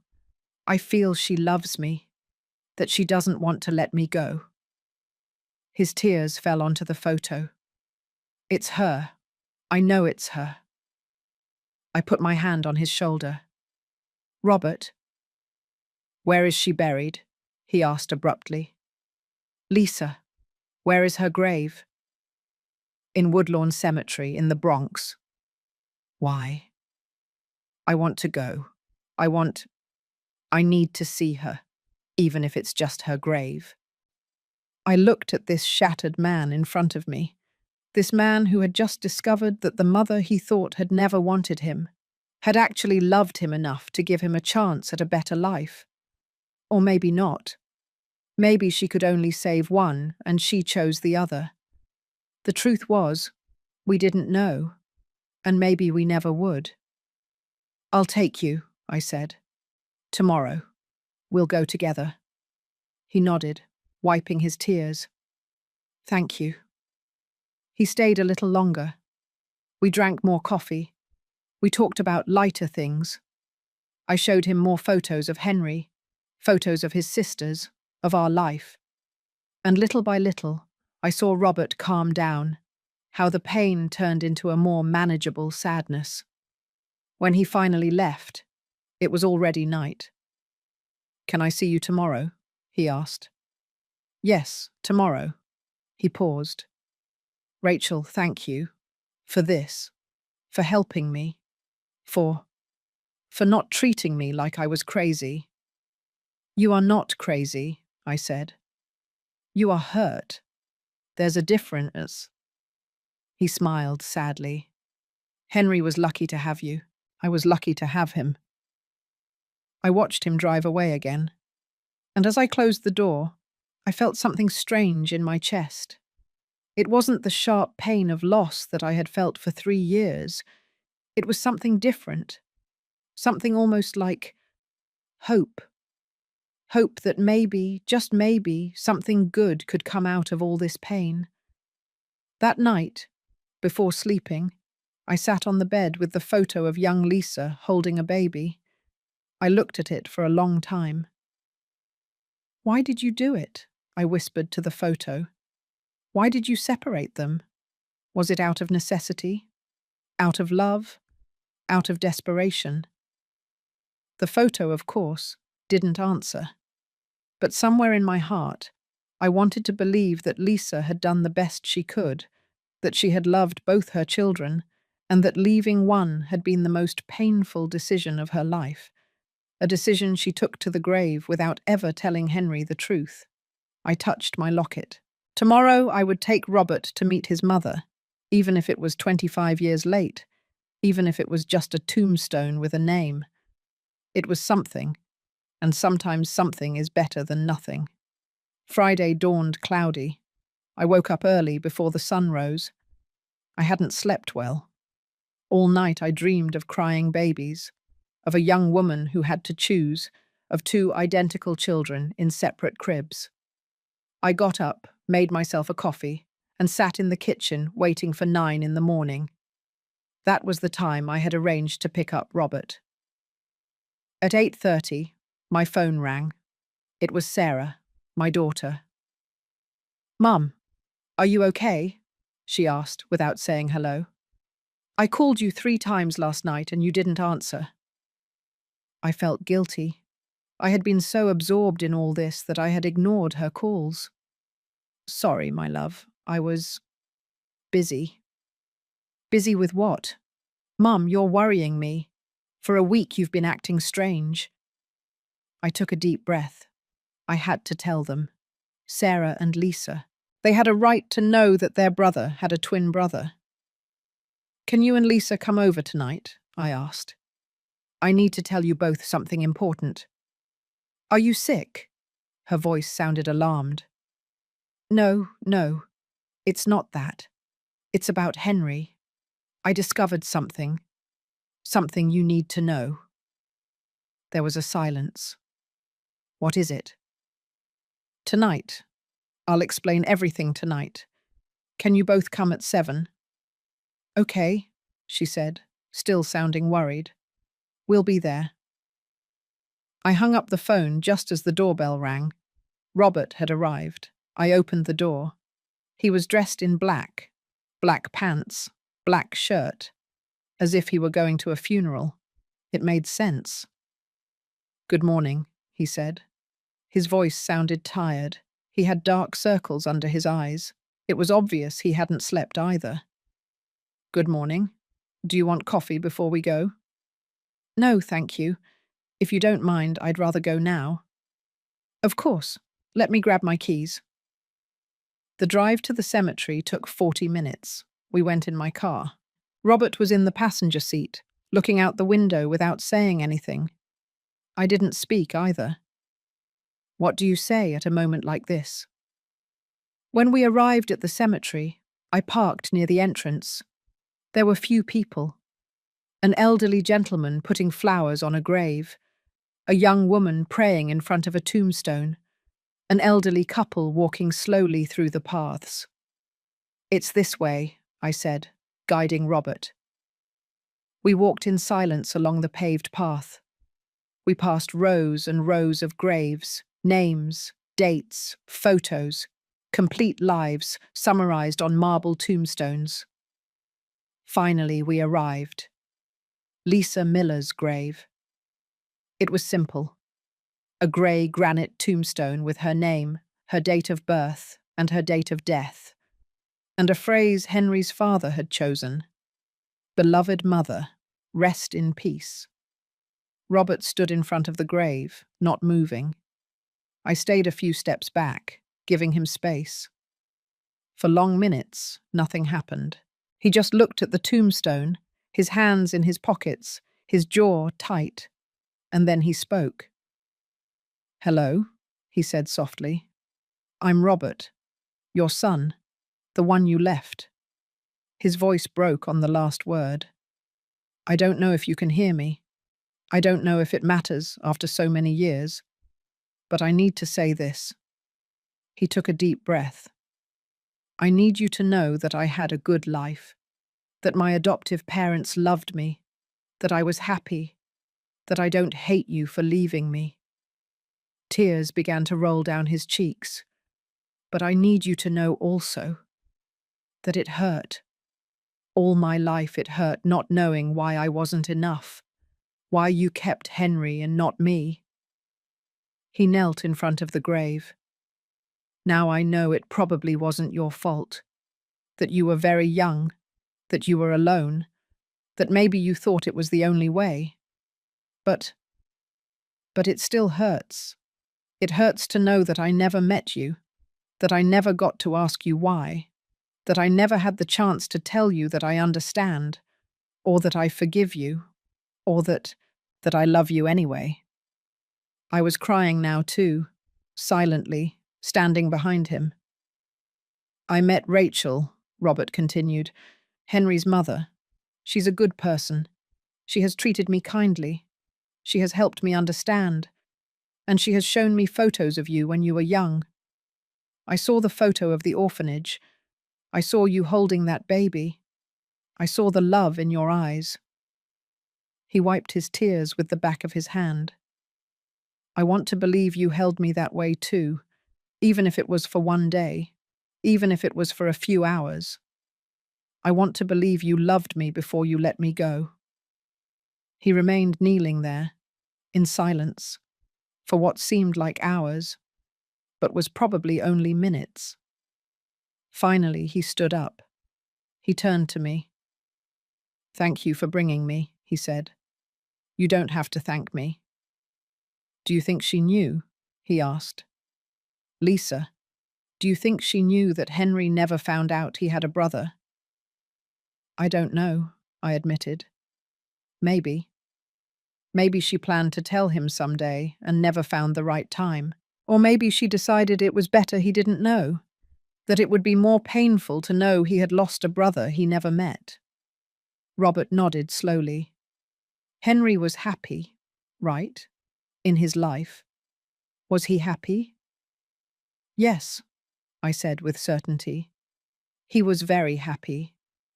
she loves me, that she doesn't want to let me go. His tears fell onto the photo. It's her. I know it's her. I put my hand on his shoulder. Robert. Where is she buried? He asked abruptly. Lisa. Where is her grave? In Woodlawn Cemetery in the Bronx. Why? I want to go. I need to see her, even if it's just her grave. I looked at this shattered man in front of me, this man who had just discovered that the mother he thought had never wanted him, had actually loved him enough to give him a chance at a better life. Or maybe not. Maybe she could only save one and she chose the other. The truth was, we didn't know, and maybe we never would. I'll take you, I said. Tomorrow. We'll go together. He nodded, wiping his tears. Thank you. He stayed a little longer. We drank more coffee. We talked about lighter things. I showed him more photos of Henry, photos of his sisters, of our life. And little by little, I saw Robert calm down, how the pain turned into a more manageable sadness. When he finally left, it was already night. Can I see you tomorrow? He asked. Yes, tomorrow. He paused. Rachel, thank you. For this. For helping me. For not treating me like I was crazy. You are not crazy, I said. You are hurt. There's a difference. He smiled sadly. Henry was lucky to have you. I was lucky to have him. I watched him drive away again. And as I closed the door, I felt something strange in my chest. It wasn't the sharp pain of loss that I had felt for 3 years. It was something different. Something almost like hope. Hope that maybe, just maybe, something good could come out of all this pain. That night, before sleeping, I sat on the bed with the photo of young Lisa holding a baby. I looked at it for a long time. Why did you do it? I whispered to the photo. Why did you separate them? Was it out of necessity? Out of love? Out of desperation? The photo, of course, didn't answer. But somewhere in my heart, I wanted to believe that Lisa had done the best she could, that she had loved both her children, and that leaving one had been the most painful decision of her life, a decision she took to the grave without ever telling Henry the truth. I touched my locket. Tomorrow I would take Robert to meet his mother, even if it was 25 years late, even if it was just a tombstone with a name. It was something, and sometimes something is better than nothing. Friday dawned cloudy. I woke up early before the sun rose. I hadn't slept well. All night I dreamed of crying babies, of a young woman who had to choose, of two identical children in separate cribs. I got up, made myself a coffee, and sat in the kitchen waiting for 9 in the morning. That was the time I had arranged to pick up Robert. At 8:30, my phone rang. It was Sarah, my daughter. "Mum, are you okay?" she asked without saying hello. "I called you 3 times last night and you didn't answer." I felt guilty. I had been so absorbed in all this that I had ignored her calls. "Sorry, my love. I was busy." "Busy with what?" "Mum, you're worrying me. For a week you've been acting strange." I took a deep breath. I had to tell them. Sarah and Lisa. They had a right to know that their brother had a twin brother. "Can you and Lisa come over tonight?" I asked. "I need to tell you both something important." "Are you sick?" Her voice sounded alarmed. No, it's not that. It's about Henry. I discovered something. Something you need to know." There was a silence. "What is it?" "Tonight. I'll explain everything tonight. Can you both come at 7? "Okay," she said, still sounding worried. "We'll be there." I hung up the phone just as the doorbell rang. Robert had arrived. I opened the door. He was dressed in black. Black pants, black shirt. As if he were going to a funeral. It made sense. "Good morning," he said. His voice sounded tired. He had dark circles under his eyes. It was obvious he hadn't slept either. "Good morning. Do you want coffee before we go?" "No, thank you. If you don't mind, I'd rather go now." "Of course. Let me grab my keys." The drive to the cemetery took 40 minutes. We went in my car. Robert was in the passenger seat, looking out the window without saying anything. I didn't speak either. What do you say at a moment like this? When we arrived at the cemetery, I parked near the entrance. There were few people. An elderly gentleman putting flowers on a grave. A young woman praying in front of a tombstone. An elderly couple walking slowly through the paths. "It's this way," I said, guiding Robert. We walked in silence along the paved path. We passed rows and rows of graves, names, dates, photos, complete lives summarized on marble tombstones. Finally, we arrived. Lisa Miller's grave. It was simple. A grey granite tombstone with her name, her date of birth, and her date of death. And a phrase Henry's father had chosen. "Beloved mother, rest in peace." Robert stood in front of the grave, not moving. I stayed a few steps back, giving him space. For long minutes, nothing happened. He just looked at the tombstone, his hands in his pockets, his jaw tight. And then he spoke. "Hello," he said softly. "I'm Robert, your son, the one you left." His voice broke on the last word. "I don't know if you can hear me. I don't know if it matters after so many years. But I need to say this." He took a deep breath. "I need you to know that I had a good life, that my adoptive parents loved me, that I was happy, that I don't hate you for leaving me." Tears began to roll down his cheeks. "But I need you to know also that it hurt. All my life it hurt not knowing why I wasn't enough, why you kept Henry and not me." He knelt in front of the grave. "Now I know it probably wasn't your fault, that you were very young, that you were alone, that maybe you thought it was the only way. But it still hurts. It hurts to know that I never met you, that I never got to ask you why, that I never had the chance to tell you that I understand, or that I forgive you, or that I love you anyway. I was crying now too, silently, standing behind him. I met Rachel, Robert continued, Henry's mother. She's a good person. She has treated me kindly. She has helped me understand. And she has shown me photos of you when you were young. I saw the photo of the orphanage. I saw you holding that baby. I saw the love in your eyes. He wiped his tears with the back of his hand. I want to believe you held me that way too, even if it was for one day, even if it was for a few hours. I want to believe you loved me before you let me go. He remained kneeling there, in silence, for what seemed like hours, but was probably only minutes. Finally, he stood up. He turned to me. "Thank you for bringing me," he said. "You don't have to thank me." "Do you think she knew?" he asked. "Lisa, do you think she knew that Henry never found out he had a brother?" "I don't know," I admitted. "Maybe. Maybe she planned to tell him someday and never found the right time. Or maybe she decided it was better he didn't know, that it would be more painful to know he had lost a brother he never met." Robert nodded slowly. Henry was happy, right? In his life. Was he happy? "Yes," I said with certainty. "He was very happy.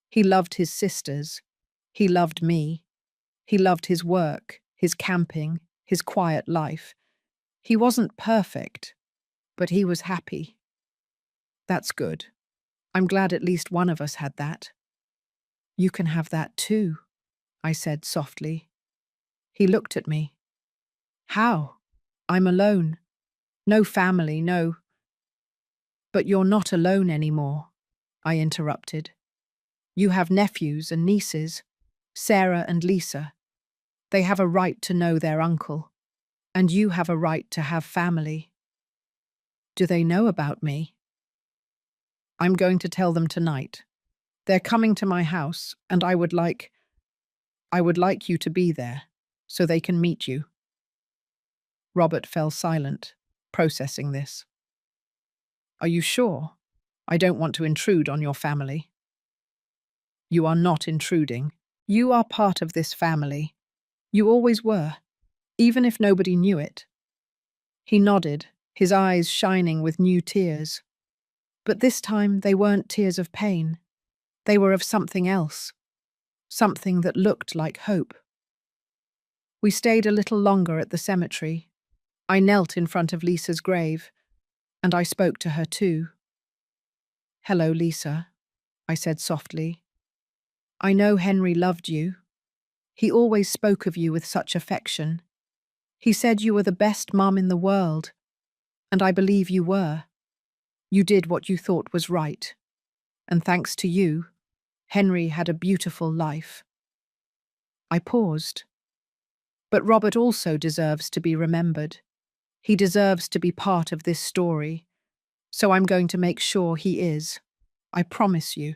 He loved his sisters. He loved me. He loved his work, his camping, his quiet life. He wasn't perfect, but he was happy." "That's good. I'm glad at least one of us had that." "You can have that too," I said softly. He looked at me. "How? I'm alone. No family, no—" "But you're not alone anymore," I interrupted. "You have nephews and nieces, Sarah and Lisa. They have a right to know their uncle. And you have a right to have family." "Do they know about me?" "I'm going to tell them tonight. They're coming to my house, and I would like you to be there, so they can meet you." Robert fell silent, processing this. "Are you sure? I don't want to intrude on your family." "You are not intruding. You are part of this family. You always were, even if nobody knew it." He nodded, his eyes shining with new tears. But this time they weren't tears of pain. They were of something else, something that looked like hope. We stayed a little longer at the cemetery. I knelt in front of Lisa's grave, and I spoke to her too. "Hello, Lisa," I said softly. "I know Henry loved you. He always spoke of you with such affection. He said you were the best mum in the world, and I believe you were. You did what you thought was right. And thanks to you, Henry had a beautiful life." I paused. "But Robert also deserves to be remembered. He deserves to be part of this story. So I'm going to make sure he is. I promise you."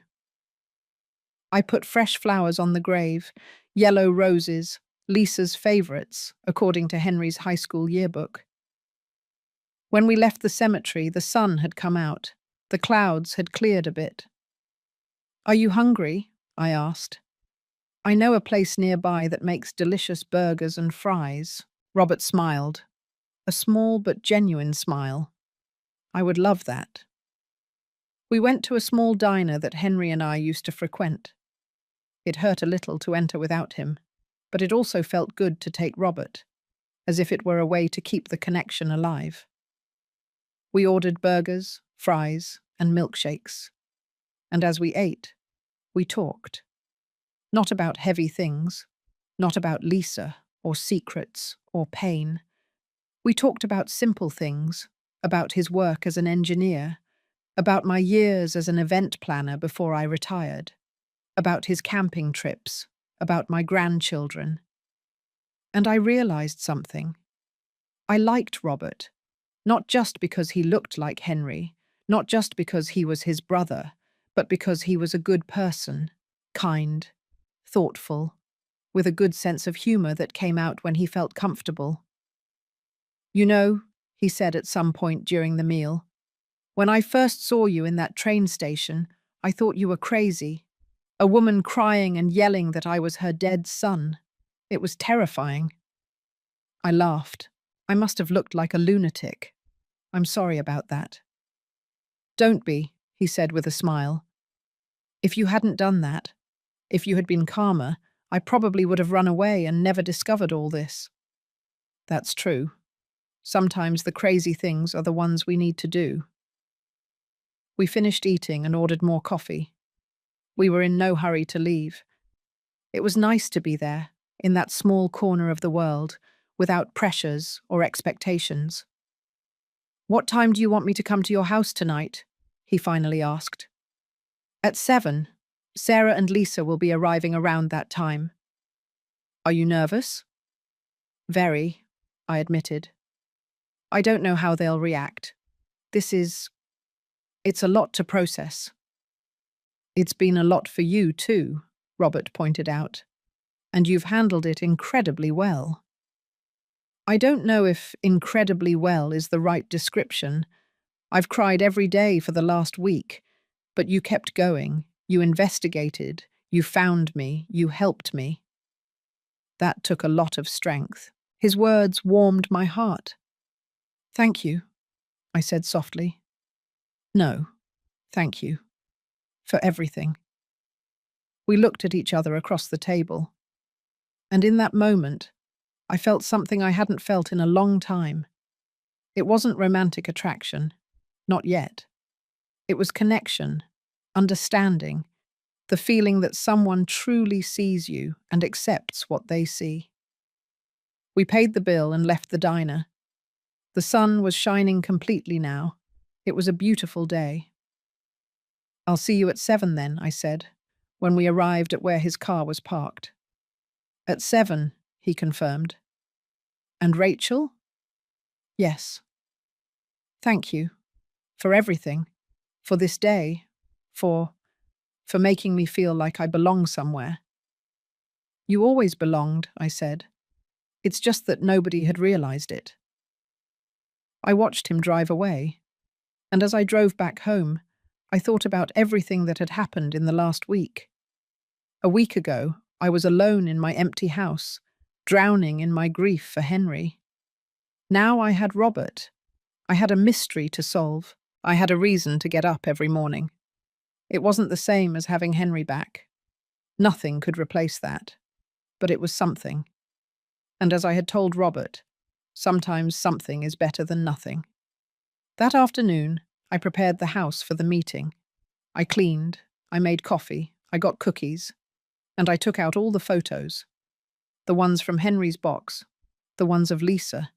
I put fresh flowers on the grave, yellow roses, Lisa's favourites, according to Henry's high school yearbook. When we left the cemetery, the sun had come out. The clouds had cleared a bit. "Are you hungry?" I asked. "I know a place nearby that makes delicious burgers and fries." Robert smiled. A small but genuine smile. "I would love that." We went to a small diner that Henry and I used to frequent. It hurt a little to enter without him, but it also felt good to take Robert, as if it were a way to keep the connection alive. We ordered burgers, fries, and milkshakes. And as we ate, we talked. Not about heavy things, not about Lisa, or secrets, or pain. We talked about simple things, about his work as an engineer, about my years as an event planner before I retired, about his camping trips, about my grandchildren. And I realized something. I liked Robert, not just because he looked like Henry, not just because he was his brother, but because he was a good person, kind, thoughtful, with a good sense of humor that came out when he felt comfortable. "You know," he said at some point during the meal, "when I first saw you in that train station, I thought you were crazy. A woman crying and yelling that I was her dead son. It was terrifying." I laughed. I must have looked like a lunatic. "I'm sorry about that." "Don't be," he said with a smile. "If you hadn't done that, if you had been calmer, I probably would have run away and never discovered all this." That's true. Sometimes the crazy things are the ones we need to do. We finished eating and ordered more coffee. We were in no hurry to leave. It was nice to be there, in that small corner of the world, without pressures or expectations. "What time do you want me to come to your house tonight?" he finally asked. "At 7. Sarah and Lisa will be arriving around that time." "Are you nervous?" "Very," I admitted. "I don't know how they'll react. It's a lot to process." "It's been a lot for you, too," Robert pointed out. "And you've handled it incredibly well." I don't know if incredibly well is the right description. I've cried every day for the last week, but you kept going, you investigated, you found me, you helped me. That took a lot of strength. His words warmed my heart. "Thank you," I said softly. "No, thank you. For everything." We looked at each other across the table. And in that moment, I felt something I hadn't felt in a long time. It wasn't romantic attraction. Not yet. It was connection, understanding, the feeling that someone truly sees you and accepts what they see. We paid the bill and left the diner. The sun was shining completely now. It was a beautiful day. "I'll see you at 7 then," I said, when we arrived at where his car was parked. "At 7, he confirmed. "And Rachel?" "Yes." "Thank you. For everything. For this day. For making me feel like I belong somewhere." "You always belonged," I said. "It's just that nobody had realized it." I watched him drive away, and as I drove back home, I thought about everything that had happened in the last week. A week ago, I was alone in my empty house, drowning in my grief for Henry. Now I had Robert. I had a mystery to solve. I had a reason to get up every morning. It wasn't the same as having Henry back. Nothing could replace that. But it was something. And as I had told Robert, sometimes something is better than nothing. That afternoon, I prepared the house for the meeting. I cleaned, I made coffee, I got cookies, and I took out all the photos. The ones from Henry's box, the ones of Lisa,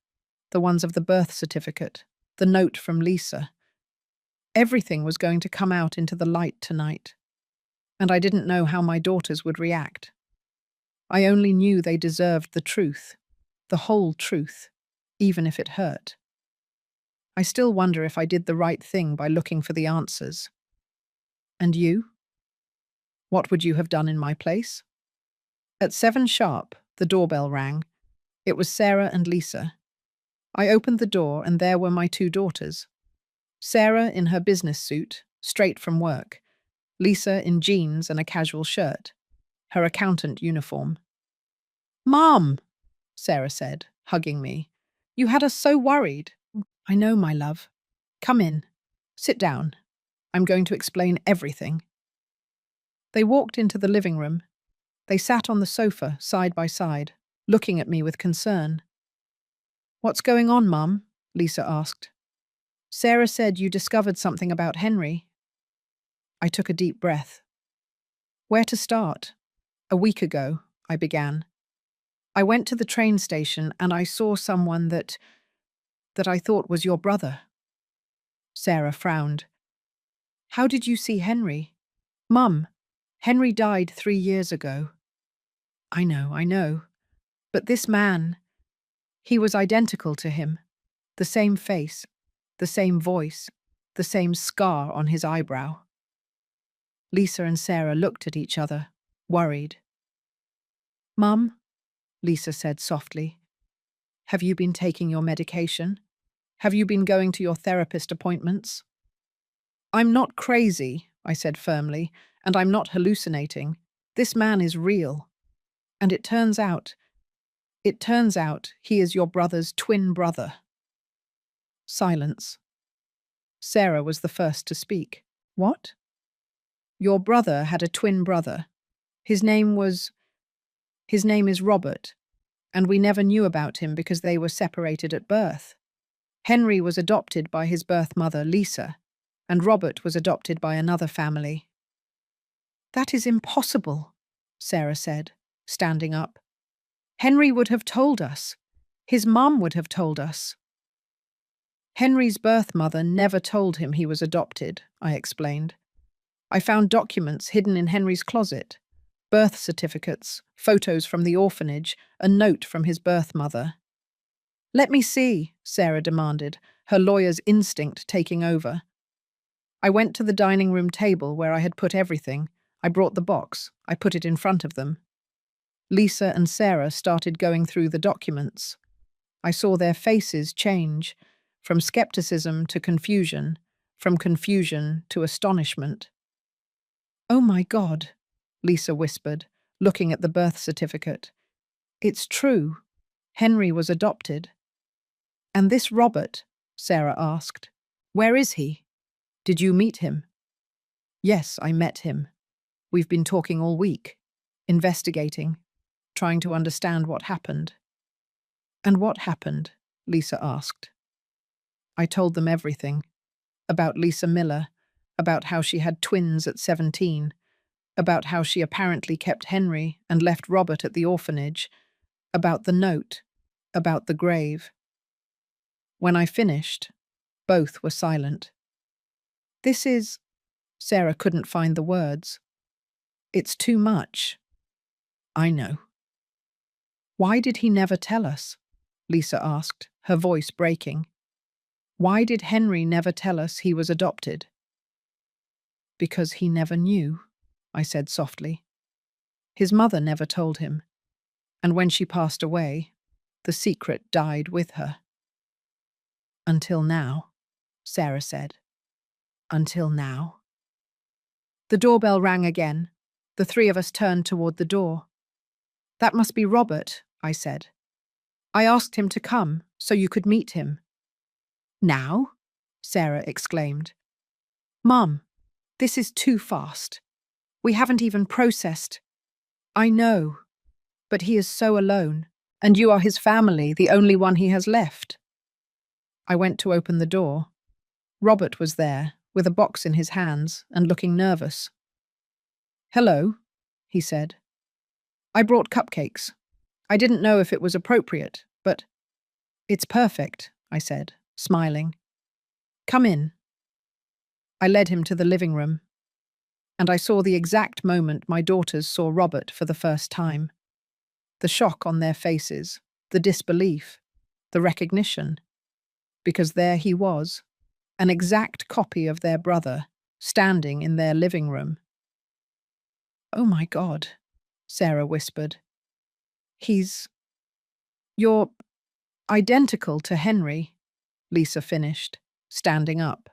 the ones of the birth certificate, the note from Lisa. Everything was going to come out into the light tonight, and I didn't know how my daughters would react. I only knew they deserved the truth, the whole truth, even if it hurt. I still wonder if I did the right thing by looking for the answers. And you? What would you have done in my place? At 7 sharp, the doorbell rang. It was Sarah and Lisa. I opened the door and there were my 2 daughters. Sarah in her business suit, straight from work. Lisa in jeans and a casual shirt, her accountant uniform. "Mom," Sarah said, hugging me. "You had us so worried." "I know, my love. Come in. Sit down. I'm going to explain everything." They walked into the living room. They sat on the sofa, side by side, looking at me with concern. "What's going on, Mum?" Lisa asked. "Sarah said you discovered something about Henry." I took a deep breath. "Where to start?" "A week ago," I began. "I went to the train station and I saw someone that I thought was your brother." Sarah frowned. "How did you see Henry?" "Mum, Henry died 3 years ago." I know. But this man, he was identical to him. The same face, the same voice, the same scar on his eyebrow." Lisa and Sarah looked at each other, worried. Mum, Lisa said softly, have you been taking your medication? Have you been going to your therapist appointments? I'm not crazy, I said firmly, and I'm not hallucinating. This man is real. And it turns out he is your brother's twin brother. Silence. Sarah was the first to speak. What? Your brother had a twin brother. His name is Robert, and we never knew about him because they were separated at birth. Henry was adopted by his birth mother, Lisa, and Robert was adopted by another family. That is impossible, Sarah said, standing up. Henry would have told us. His mum would have told us. Henry's birth mother never told him he was adopted, I explained. I found documents hidden in Henry's closet, birth certificates, photos from the orphanage, a note from his birth mother. Let me see, Sarah demanded, her lawyer's instinct taking over. I went to the dining room table where I had put everything. I brought the box. I put it in front of them. Lisa and Sarah started going through the documents. I saw their faces change, from skepticism to confusion, from confusion to astonishment. Oh my God, Lisa whispered, looking at the birth certificate. It's true. Henry was adopted. And this Robert? Sarah asked. Where is he? Did you meet him? Yes, I met him. We've been talking all week, investigating, trying to understand what happened. And what happened? Lisa asked. I told them everything. About Lisa Miller, about how she had twins at 17, about how she apparently kept Henry and left Robert at the orphanage, about the note, about the grave. When I finished, both were silent. Sarah couldn't find the words. It's too much. I know. Why did he never tell us? Lisa asked, her voice breaking. Why did Henry never tell us he was adopted? Because he never knew, I said softly. His mother never told him, and when she passed away, the secret died with her. Until now, Sarah said. Until now. The doorbell rang again. The three of us turned toward the door. That must be Robert, I said. I asked him to come so you could meet him. Now? Sarah exclaimed. Mum, this is too fast. We haven't even processed. I know, but he is so alone, and you are his family, the only one he has left. I went to open the door. Robert was there, with a box in his hands and looking nervous. Hello, he said. I brought cupcakes. I didn't know if it was appropriate, but it's perfect, I said, smiling. Come in. I led him to the living room, and I saw the exact moment my daughters saw Robert for the first time. The shock on their faces, the disbelief, the recognition. Because there he was, an exact copy of their brother, standing in their living room. Oh my God, Sarah whispered. You're identical to Henry, Lisa finished, standing up.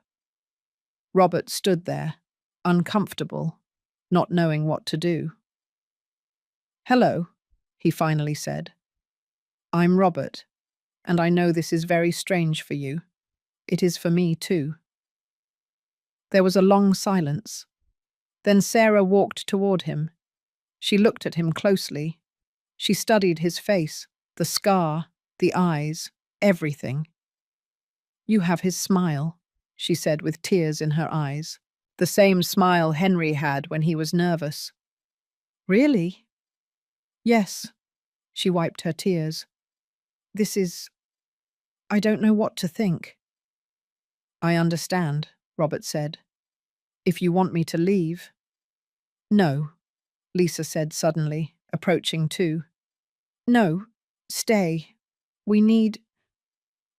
Robert stood there, uncomfortable, not knowing what to do. Hello, he finally said. I'm Robert, and I know this is very strange for you. It is for me too. There was a long silence. Then Sarah walked toward him. She looked at him closely. She studied his face, the scar, the eyes, everything. You have his smile, she said with tears in her eyes. The same smile Henry had when he was nervous. Really? Yes. She wiped her tears. I don't know what to think. I understand, Robert said. If you want me to leave. No, Lisa said suddenly, approaching too. No, stay. We need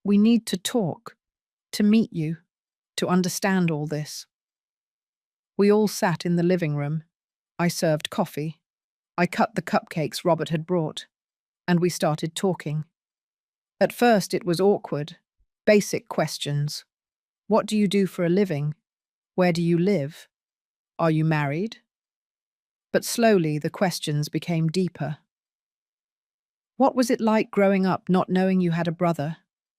to talk, to meet you, to understand all this. We all sat in the living room. I served coffee. I cut the cupcakes Robert had brought, and we started talking. At first, it was awkward. Basic questions. What do you do for a living? Where do you live? Are you married? But slowly, the questions became deeper. What was it like growing up not knowing you had a brother?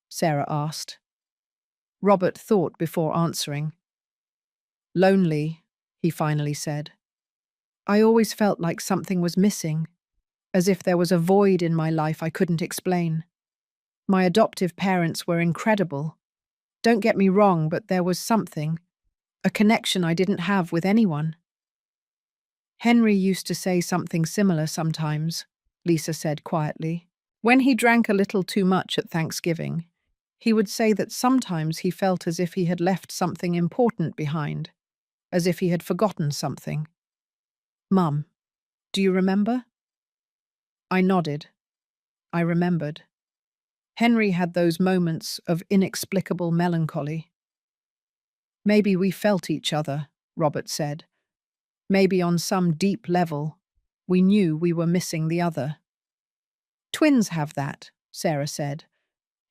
Sarah asked. Robert thought before answering. Lonely, he finally said. I always felt like something was missing, as if there was a void in my life I couldn't explain. My adoptive parents were incredible. Don't get me wrong, but there was something, a connection I didn't have with anyone. Henry used to say something similar sometimes, Lisa said quietly. When he drank a little too much at Thanksgiving, he would say that sometimes he felt as if he had left something important behind, as if he had forgotten something. Mum, do you remember? I nodded. I remembered. Henry had those moments of inexplicable melancholy. Maybe we felt each other, Robert said. Maybe on some deep level, we knew we were missing the other. Twins have that, Sarah said,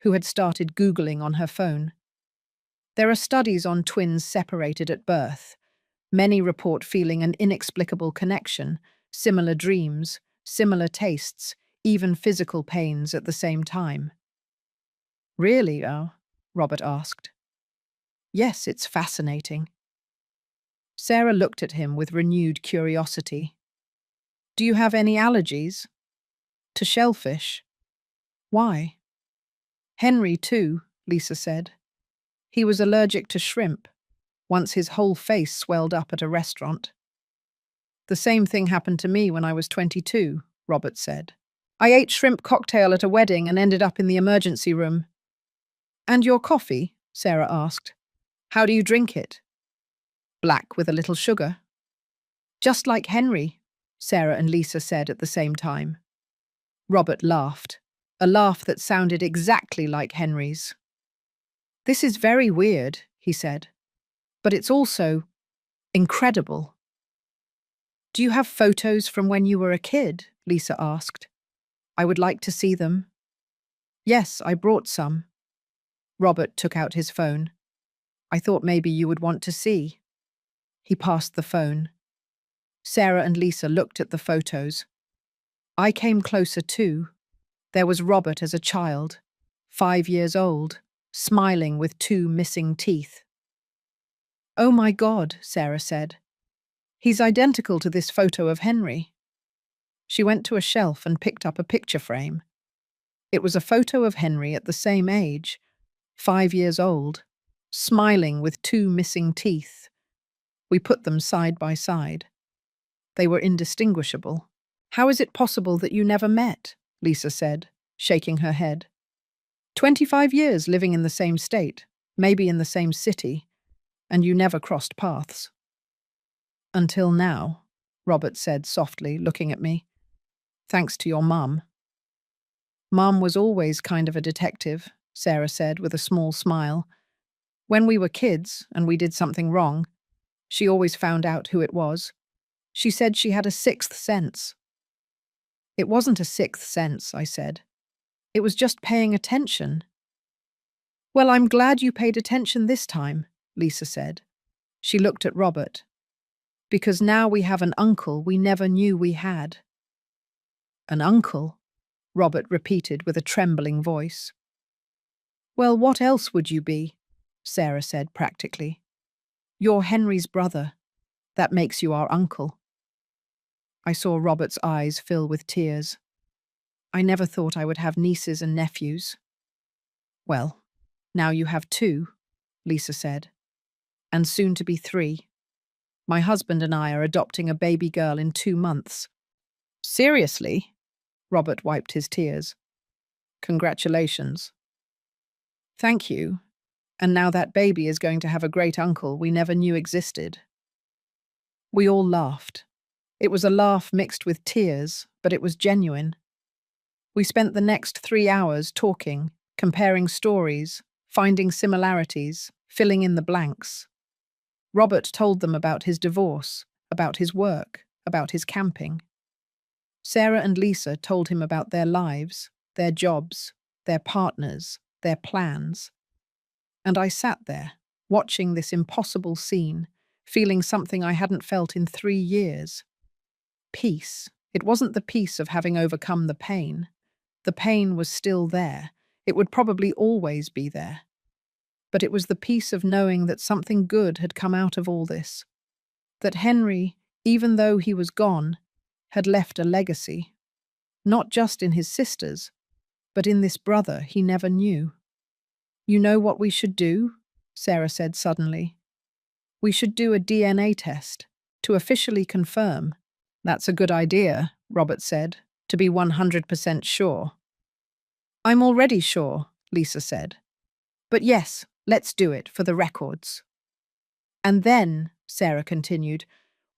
who had started Googling on her phone. There are studies on twins separated at birth. Many report feeling an inexplicable connection, similar dreams, similar tastes, even physical pains at the same time. Really, Robert asked. Yes, it's fascinating. Sarah looked at him with renewed curiosity. Do you have any allergies? To shellfish? Why? Henry, too, Lisa said. He was allergic to shrimp. Once his whole face swelled up at a restaurant. The same thing happened to me when I was 22, Robert said. I ate shrimp cocktail at a wedding and ended up in the emergency room. And your coffee? Sarah asked. How do you drink it? Black with a little sugar. Just like Henry, Sarah and Lisa said at the same time. Robert laughed, a laugh that sounded exactly like Henry's. This is very weird, he said, but it's also incredible. Do you have photos from when you were a kid? Lisa asked. I would like to see them. Yes, I brought some. Robert took out his phone. I thought maybe you would want to see. He passed the phone. Sarah and Lisa looked at the photos. I came closer too. There was Robert as a child, 5 years old, smiling with 2 missing teeth. Oh my God, Sarah said. He's identical to this photo of Henry. She went to a shelf and picked up a picture frame. It was a photo of Henry at the same age, 5 years old, smiling with 2 missing teeth. We put them side by side. They were indistinguishable. How is it possible that you never met? Lisa said, shaking her head. 25 years living in the same state, maybe in the same city, and you never crossed paths. Until now, Robert said softly, looking at me. Thanks to your mum. Mum was always kind of a detective, Sarah said with a small smile. When we were kids and we did something wrong, she always found out who it was. She said she had a 6th sense. It wasn't a 6th sense, I said. It was just paying attention. Well, I'm glad you paid attention this time, Lisa said. She looked at Robert. Because now we have an uncle we never knew we had. An uncle? Robert repeated with a trembling voice. Well, what else would you be? Sarah said practically. You're Henry's brother. That makes you our uncle. I saw Robert's eyes fill with tears. I never thought I would have nieces and nephews. Well, now you have 2, Lisa said, and soon to be 3. My husband and I are adopting a baby girl in 2 months. Seriously? Robert wiped his tears. Congratulations. Thank you. And now that baby is going to have a great uncle we never knew existed. We all laughed. It was a laugh mixed with tears, but it was genuine. We spent the next 3 hours talking, comparing stories, finding similarities, filling in the blanks. Robert told them about his divorce, about his work, about his camping. Sarah and Lisa told him about their lives, their jobs, their partners, their plans. And I sat there, watching this impossible scene, feeling something I hadn't felt in 3 years. Peace. It wasn't the peace of having overcome the pain. The pain was still there. It would probably always be there. But it was the peace of knowing that something good had come out of all this. That Henry, even though he was gone, had left a legacy. Not just in his sisters, but in this brother he never knew. "You know what we should do?" Sarah said suddenly. "We should do a DNA test, to officially confirm." "That's a good idea," Robert said, "to be 100% sure." "I'm already sure," Lisa said. "But yes, let's do it for the records." "And then," Sarah continued,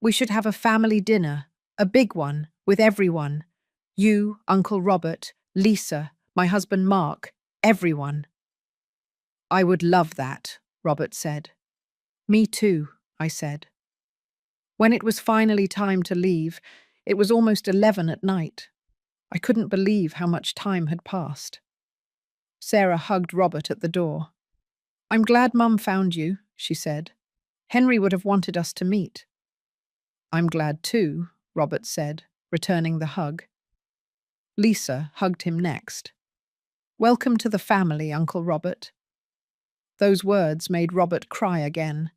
"we should have a family dinner, a big one, with everyone. You, Uncle Robert, Lisa, my husband Mark, everyone." "I would love that," Robert said. "Me too," I said. When it was finally time to leave, it was almost 11 at night. I couldn't believe how much time had passed. Sarah hugged Robert at the door. "I'm glad Mum found you," she said. "Henry would have wanted us to meet." "I'm glad too," Robert said, returning the hug. Lisa hugged him next. "Welcome to the family, Uncle Robert." Those words made Robert cry again,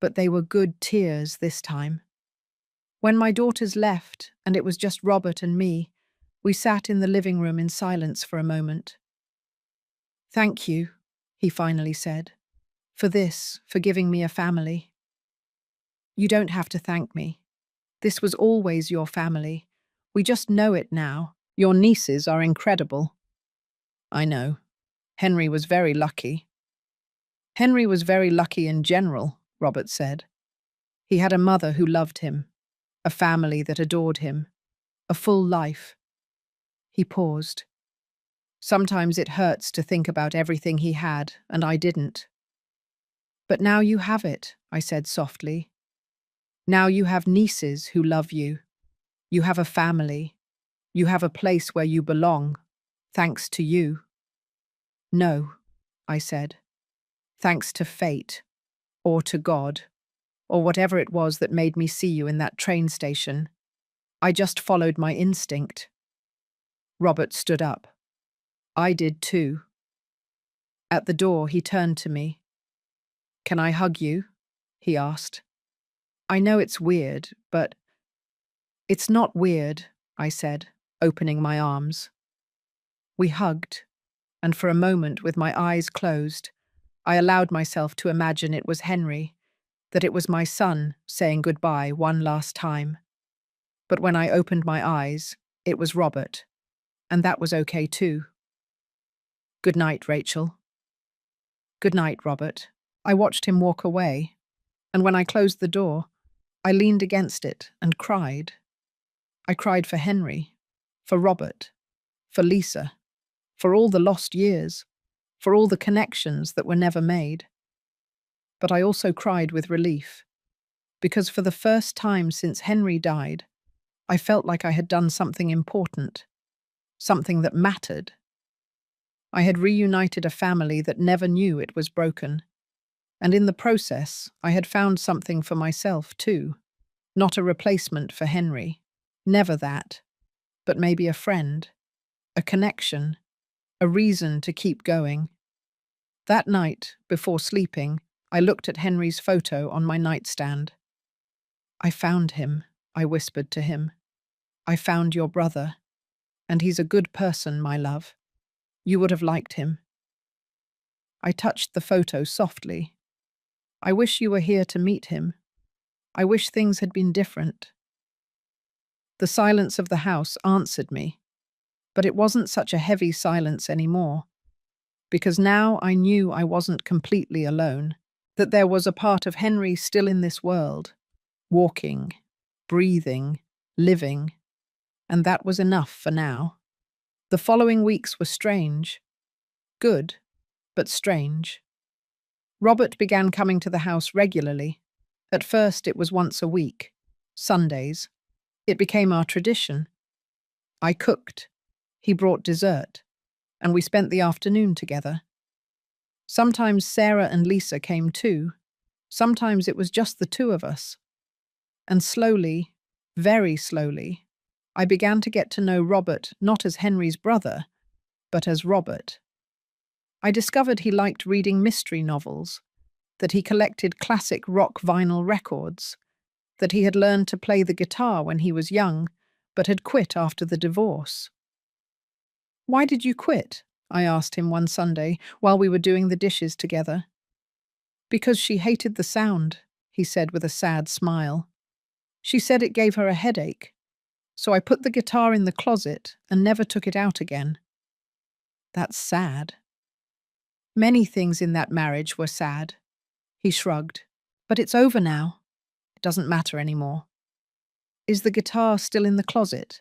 but they were good tears this time. When my daughters left, and it was just Robert and me, we sat in the living room in silence for a moment. "Thank you," he finally said, "for this, for giving me a family." "You don't have to thank me. This was always your family. We just know it now. Your nieces are incredible." "I know. Henry was very lucky." "Henry was very lucky in general," Robert said. "He had a mother who loved him, a family that adored him, a full life." He paused. "Sometimes it hurts to think about everything he had, and I didn't." "But now you have it," I said softly. "Now you have nieces who love you. You have a family. You have a place where you belong, thanks to you." "No," I said. "Thanks to fate, or to God, or whatever it was that made me see you in that train station. I just followed my instinct." Robert stood up. I did too. At the door, he turned to me. "Can I hug you?" he asked. "I know it's weird, but—" "It's not weird," I said, opening my arms. We hugged, and for a moment, with my eyes closed, I allowed myself to imagine it was Henry, that it was my son saying goodbye one last time. But when I opened my eyes, it was Robert, and that was okay too. "Good night, Rachel." "Good night, Robert." I watched him walk away, and when I closed the door, I leaned against it and cried. I cried for Henry, for Robert, for Lisa, for all the lost years, for all the connections that were never made. But I also cried with relief, because for the first time since Henry died, I felt like I had done something important, something that mattered. I had reunited a family that never knew it was broken. And in the process, I had found something for myself too. Not a replacement for Henry. Never that. But maybe a friend, a connection, a reason to keep going. That night, before sleeping, I looked at Henry's photo on my nightstand. "I found him," I whispered to him. "I found your brother. And he's a good person, my love. You would have liked him." I touched the photo softly. "I wish you were here to meet him. I wish things had been different." The silence of the house answered me, but it wasn't such a heavy silence anymore, because now I knew I wasn't completely alone, that there was a part of Henry still in this world, walking, breathing, living, and that was enough for now. The following weeks were strange. Good, but strange. Robert began coming to the house regularly. At first it was once a week, Sundays. It became our tradition. I cooked. He brought dessert, and we spent the afternoon together. Sometimes Sarah and Lisa came too. Sometimes it was just the two of us. And slowly, very slowly, I began to get to know Robert not as Henry's brother, but as Robert. I discovered he liked reading mystery novels, that he collected classic rock vinyl records, that he had learned to play the guitar when he was young, but had quit after the divorce. "Why did you quit?" I asked him one Sunday while we were doing the dishes together. "Because she hated the sound," he said with a sad smile. "She said it gave her a headache. So I put the guitar in the closet and never took it out again." That's sad. Many things in that marriage were sad. He shrugged. But it's over now. It doesn't matter anymore. Is the guitar still in the closet?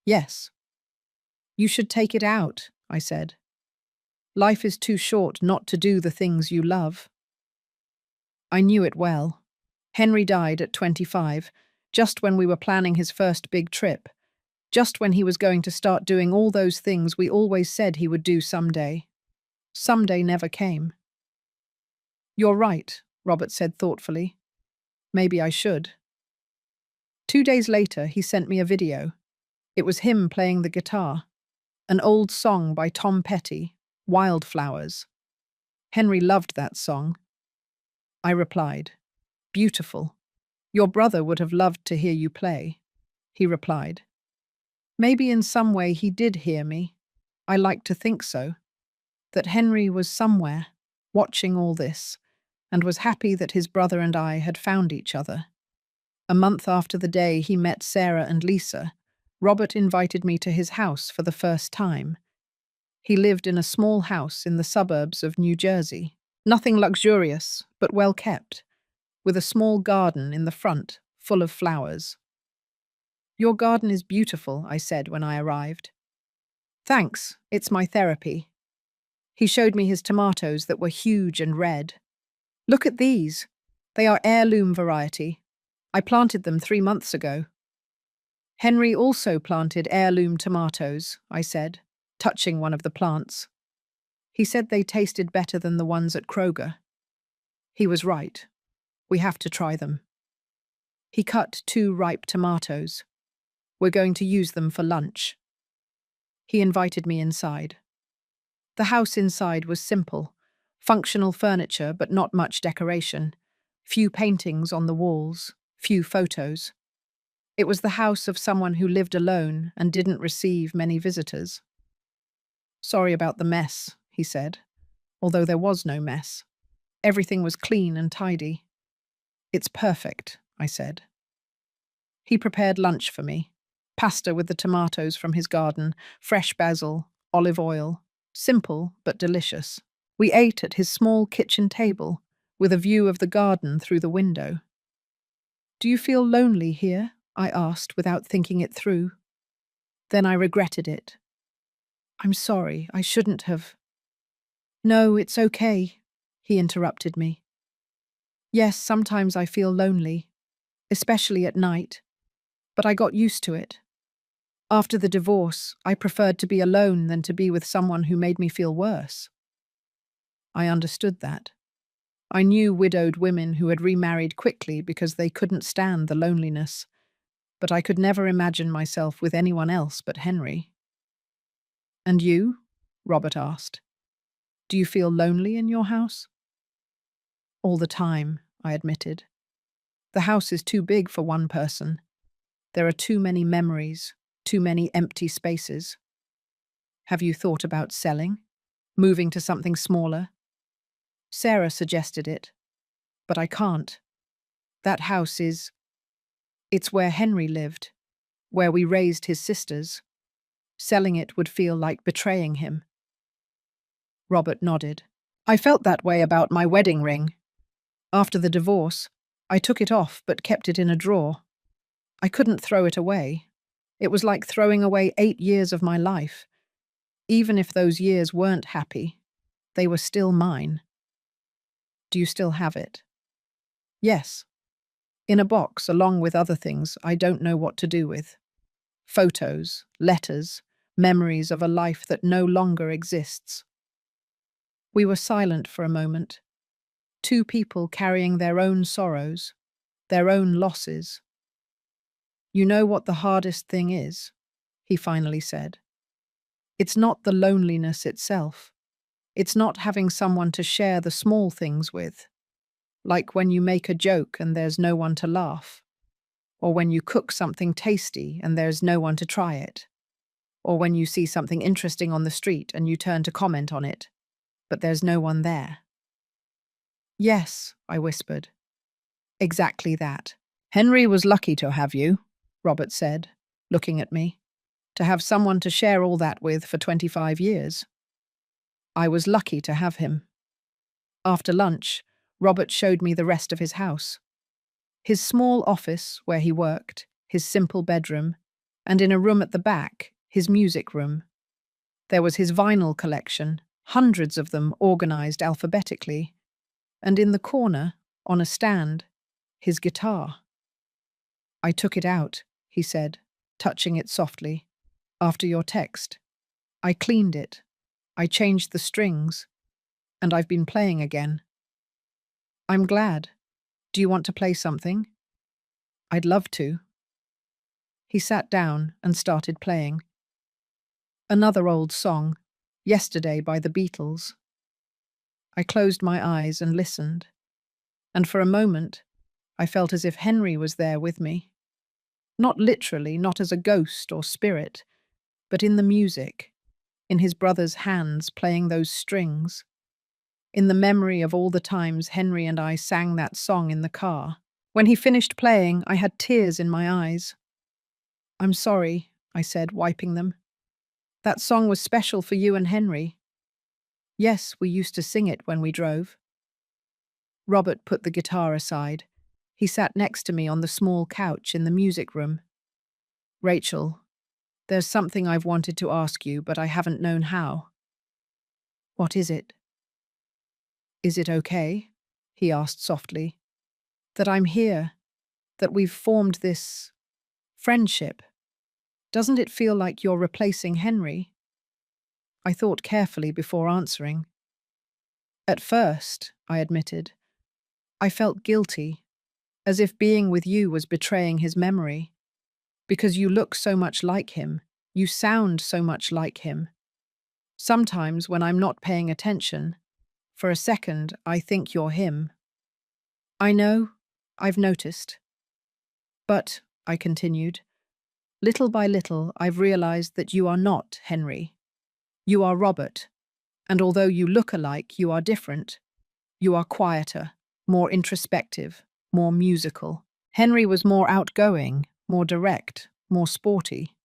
Yes. You should take it out, I said. Life is too short not to do the things you love. I knew it well. Henry died at 25, just when we were planning his first big trip, just when he was going to start doing all those things we always said he would do someday. Someday never came. You're right, Robert said thoughtfully. Maybe I should. 2 days later, he sent me a video. It was him playing the guitar. An old song by Tom Petty, Wildflowers. Henry loved that song. I replied, "Beautiful. Your brother would have loved to hear you play." He replied, "Maybe in some way he did hear me. I like to think so. That Henry was somewhere, watching all this, and was happy that his brother and I had found each other." A month after the day he met Sarah and Lisa, Robert invited me to his house for the first time. He lived in a small house in the suburbs of New Jersey. Nothing luxurious, but well kept, with a small garden in the front, full of flowers. "Your garden is beautiful," I said when I arrived. "Thanks, it's my therapy." He showed me his tomatoes that were huge and red. "Look at these. They are heirloom variety. I planted them 3 months ago." "Henry also planted heirloom tomatoes," I said, touching one of the plants. He said they tasted better than the ones at Kroger. He was right. We have to try them. He cut 2 ripe tomatoes. We're going to use them for lunch. He invited me inside. The house inside was simple, functional furniture but not much decoration, few paintings on the walls, few photos. It was the house of someone who lived alone and didn't receive many visitors. "Sorry about the mess," he said, although there was no mess. Everything was clean and tidy. "It's perfect," I said. He prepared lunch for me. Pasta with the tomatoes from his garden, fresh basil, olive oil. Simple but delicious. We ate at his small kitchen table, with a view of the garden through the window. "Do you feel lonely here?" I asked without thinking it through. Then I regretted it. "I'm sorry, I shouldn't have." "No, it's okay," he interrupted me. "Yes, sometimes I feel lonely, especially at night, but I got used to it. After the divorce, I preferred to be alone than to be with someone who made me feel worse." I understood that. I knew widowed women who had remarried quickly because they couldn't stand the loneliness, but I could never imagine myself with anyone else but Henry. "And you?" Robert asked. "Do you feel lonely in your house?" "All the time," I admitted. "The house is too big for one person. There are too many memories, too many empty spaces." "Have you thought about selling? Moving to something smaller?" Sarah suggested it, but I can't. That house it's where Henry lived, where we raised his sisters. Selling it would feel like betraying him. Robert nodded. "I felt that way about my wedding ring. After the divorce, I took it off but kept it in a drawer. I couldn't throw it away. It was like throwing away 8 years of my life. Even if those years weren't happy, they were still mine." "Do you still have it?" "Yes. In a box, along with other things I don't know what to do with." photos, letters, memories of a life that no longer exists. We were silent for a moment, two people carrying their own sorrows, their own losses. "You know what the hardest thing is?" he finally said. "It's not the loneliness itself. It's not having someone to share the small things with, like when you make a joke and there's no one to laugh, or when you cook something tasty and there's no one to try it, or when you see something interesting on the street and you turn to comment on it, but there's no one there." "Yes," I whispered. "Exactly that. Henry was lucky to have you," Robert said, looking at me, "to have someone to share all that with for 25 years. I was lucky to have him." After lunch, Robert showed me the rest of his house. His small office, where he worked, his simple bedroom, and in a room at the back, his music room. There was his vinyl collection, hundreds of them organized alphabetically, and in the corner, on a stand, his guitar. "I took it out," he said, touching it softly, "after your text. I cleaned it. I changed the strings, and I've been playing again." "I'm glad. Do you want to play something?" "I'd love to." He sat down and started playing. Another old song, Yesterday by the Beatles. I closed my eyes and listened, and for a moment, I felt as if Henry was there with me. Not literally, not as a ghost or spirit, but in the music, in his brother's hands playing those strings, in the memory of all the times Henry and I sang that song in the car. When he finished playing, I had tears in my eyes. "I'm sorry," I said, wiping them. "That song was special for you and Henry." "Yes, we used to sing it when we drove." Robert put the guitar aside. He sat next to me on the small couch in the music room. "Rachel, there's something I've wanted to ask you, but I haven't known how." "What is it?" "Is it okay?" he asked softly. "That I'm here, that we've formed this friendship. Doesn't it feel like you're replacing Henry?" I thought carefully before answering. "At first," I admitted, "I felt guilty, as if being with you was betraying his memory. Because you look so much like him, you sound so much like him. Sometimes when I'm not paying attention, for a second I think you're him." "I know, I've noticed. But," I continued, "little by little I've realized that you are not Henry. You are Robert, and although you look alike, you are different. You are quieter, more introspective, more musical. Henry was more outgoing, more direct, more sporty.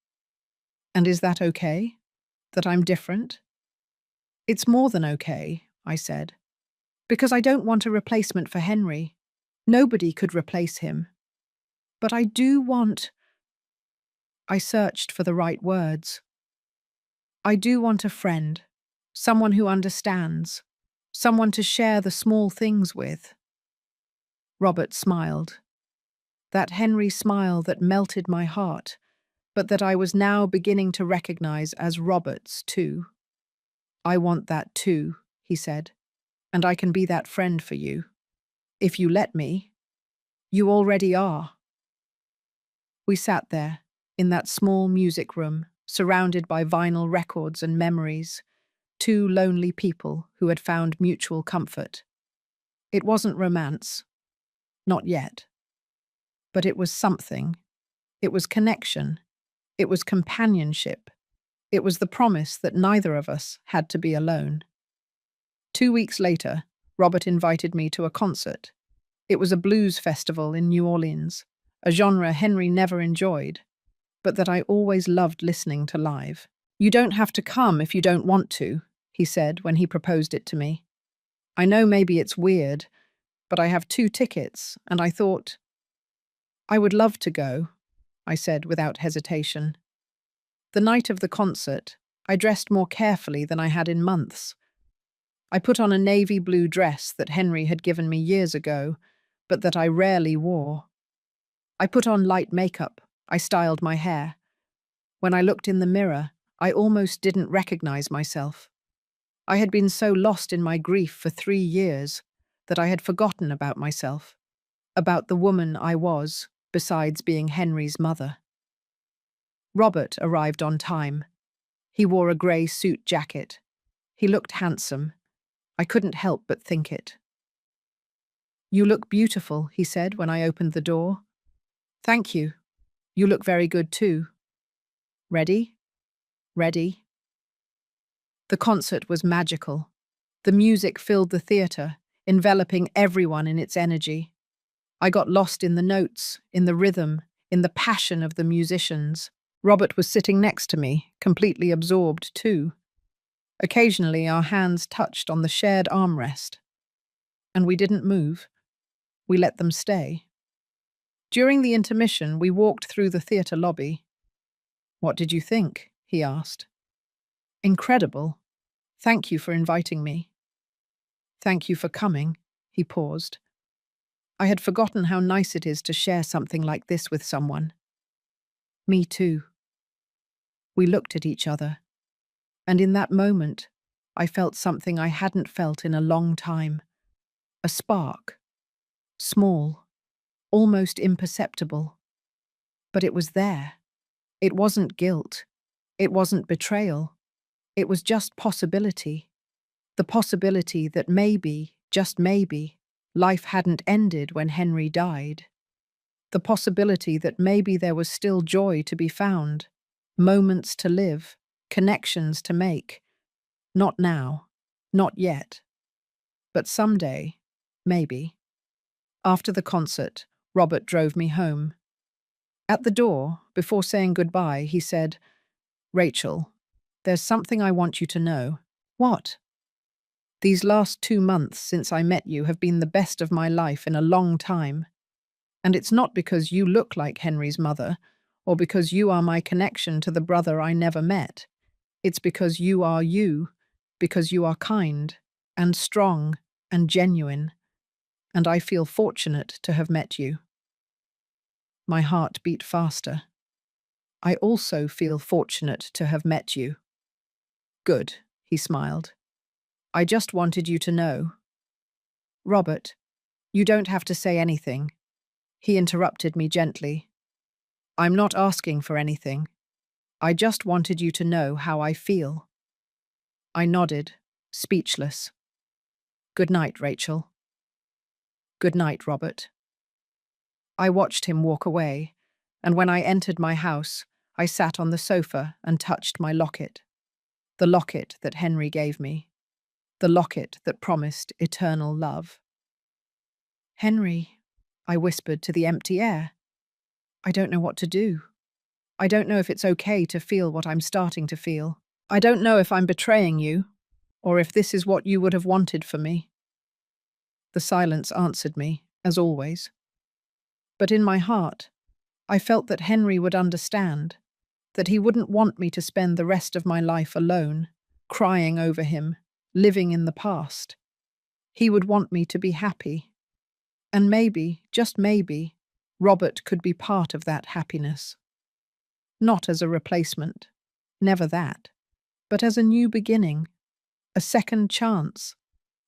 And is that okay? That I'm different?" "It's more than okay," I said, "because I don't want a replacement for Henry. Nobody could replace him. But I do want—" I searched for the right words. "I do want a friend, someone who understands, someone to share the small things with." Robert smiled. That Henry smile that melted my heart, but that I was now beginning to recognize as Robert's too. "I want that too," he said, "and I can be that friend for you. If you let me. You already are." We sat there, in that small music room, surrounded by vinyl records and memories, two lonely people who had found mutual comfort. It wasn't romance. Not yet. But it was something. It was connection. It was companionship. It was the promise that neither of us had to be alone. 2 weeks later, Robert invited me to a concert. It was a blues festival in New Orleans, a genre Henry never enjoyed, but that I always loved listening to live. "You don't have to come if you don't want to," he said when he proposed it to me. "I know maybe it's weird, but I have 2 tickets, and I thought—" "I would love to go," I said without hesitation. The night of the concert, I dressed more carefully than I had in months. I put on a navy blue dress that Henry had given me years ago, but that I rarely wore. I put on light makeup. I styled my hair. When I looked in the mirror, I almost didn't recognize myself. I had been so lost in my grief for 3 years that I had forgotten about myself, about the woman I was, besides being Henry's mother. Robert arrived on time. He wore a grey suit jacket. He looked handsome. I couldn't help but think it. "You look beautiful," he said when I opened the door. "Thank you. You look very good too. Ready? Ready?" The concert was magical. The music filled the theatre, enveloping everyone in its energy. I got lost in the notes, in the rhythm, in the passion of the musicians. Robert was sitting next to me, completely absorbed too. Occasionally our hands touched on the shared armrest. And we didn't move. We let them stay. During the intermission, we walked through the theatre lobby. "What did you think?" he asked. "Incredible. Thank you for inviting me." "Thank you for coming." He paused. I had forgotten how nice it is to share something like this with someone. "Me too." We looked at each other, and in that moment, I felt something I hadn't felt in a long time. A spark. Small, almost imperceptible. But it was there. It wasn't guilt. It wasn't betrayal. It was just possibility. The possibility that maybe, just maybe, life hadn't ended when Henry died. The possibility that maybe there was still joy to be found, moments to live, connections to make. Not now, not yet. But someday, maybe. After the concert, Robert drove me home. At the door, before saying goodbye, he said, "Rachel, there's something I want you to know." "What?" "These last 2 months since I met you have been the best of my life in a long time. And it's not because you look like Henry's mother, or because you are my connection to the brother I never met. It's because you, because you are kind, and strong, and genuine. And I feel fortunate to have met you." My heart beat faster. "I also feel fortunate to have met you." "Good," he smiled. "I just wanted you to know." "Robert, you don't have to say anything." He interrupted me gently. "I'm not asking for anything. I just wanted you to know how I feel." I nodded, speechless. "Good night, Rachel." "Good night, Robert." I watched him walk away, and when I entered my house, I sat on the sofa and touched my locket. The locket that Henry gave me. The locket that promised eternal love. "Henry," I whispered to the empty air. "I don't know what to do. I don't know if it's okay to feel what I'm starting to feel. I don't know if I'm betraying you, or if this is what you would have wanted for me." The silence answered me, as always. But in my heart, I felt that Henry would understand, that he wouldn't want me to spend the rest of my life alone, crying over him, living in the past. He would want me to be happy. And maybe, just maybe, Robert could be part of that happiness. Not as a replacement, never that, but as a new beginning, a second chance,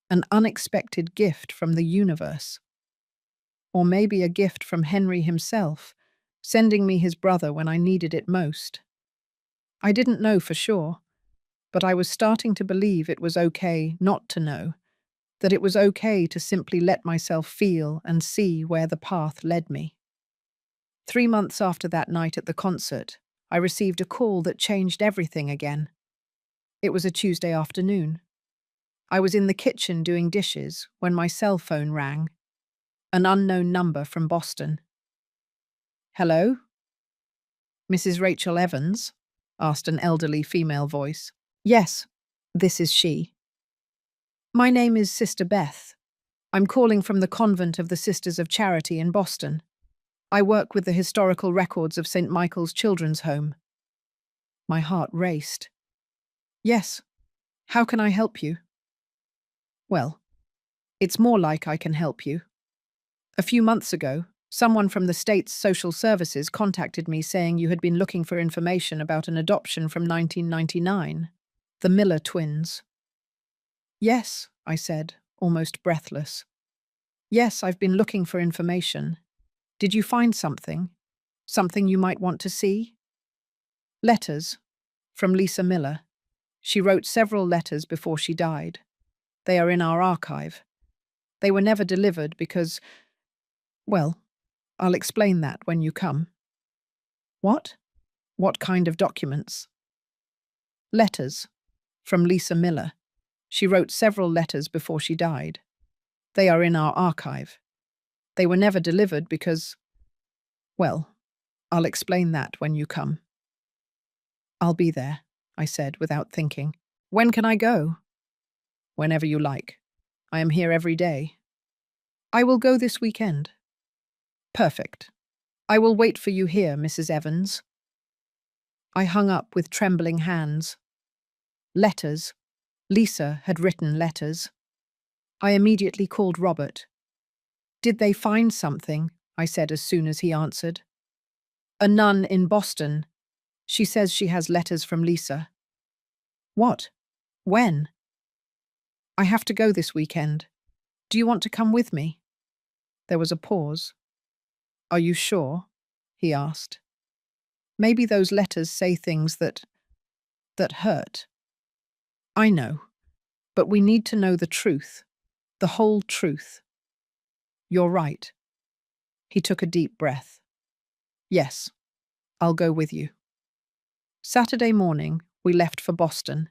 an unexpected gift from the universe. Or maybe a gift from Henry himself, sending me his brother when I needed it most. I didn't know for sure, but I was starting to believe it was okay not to know, that it was okay to simply let myself feel and see where the path led me. 3 months after that night at the concert, I received a call that changed everything again. It was a Tuesday afternoon. I was in the kitchen doing dishes when my cell phone rang. An unknown number from Boston. "Hello? Mrs. Rachel Evans?" asked an elderly female voice. "Yes, this is she." "My name is Sister Beth. I'm calling from the Convent of the Sisters of Charity in Boston. I work with the historical records of St. Michael's Children's Home." My heart raced. "Yes. How can I help you?" "Well, it's more like I can help you. A few months ago, Someone from the state's social services contacted me saying you had been looking for information about an adoption from 1999, the Miller twins. Yes, I said, almost breathless. Yes, I've been looking for information. Did you find something? Something you might want to see? Letters. From Lisa Miller. She wrote several letters before she died. They are in our archive. They were never delivered because, well, I'll explain that when you come. What? What kind of documents? Letters. From Lisa Miller. She wrote several letters before she died. They are in our archive. They were never delivered because, well, I'll explain that when you come. I'll be there, I said without thinking. When can I go? Whenever you like. I am here every day. I will go this weekend. Perfect. I will wait for you here, Mrs. Evans. I hung up with trembling hands. Letters. Lisa had written letters. I immediately called Robert. Did they find something? I said as soon as he answered. A nun in Boston. She says she has letters from Lisa. What? When? I have to go this weekend. Do you want to come with me? There was a pause. Are you sure? He asked. Maybe those letters say things that hurt. I know, but we need to know the truth, the whole truth. You're right. He took a deep breath. Yes, I'll go with you. Saturday morning, we left for Boston.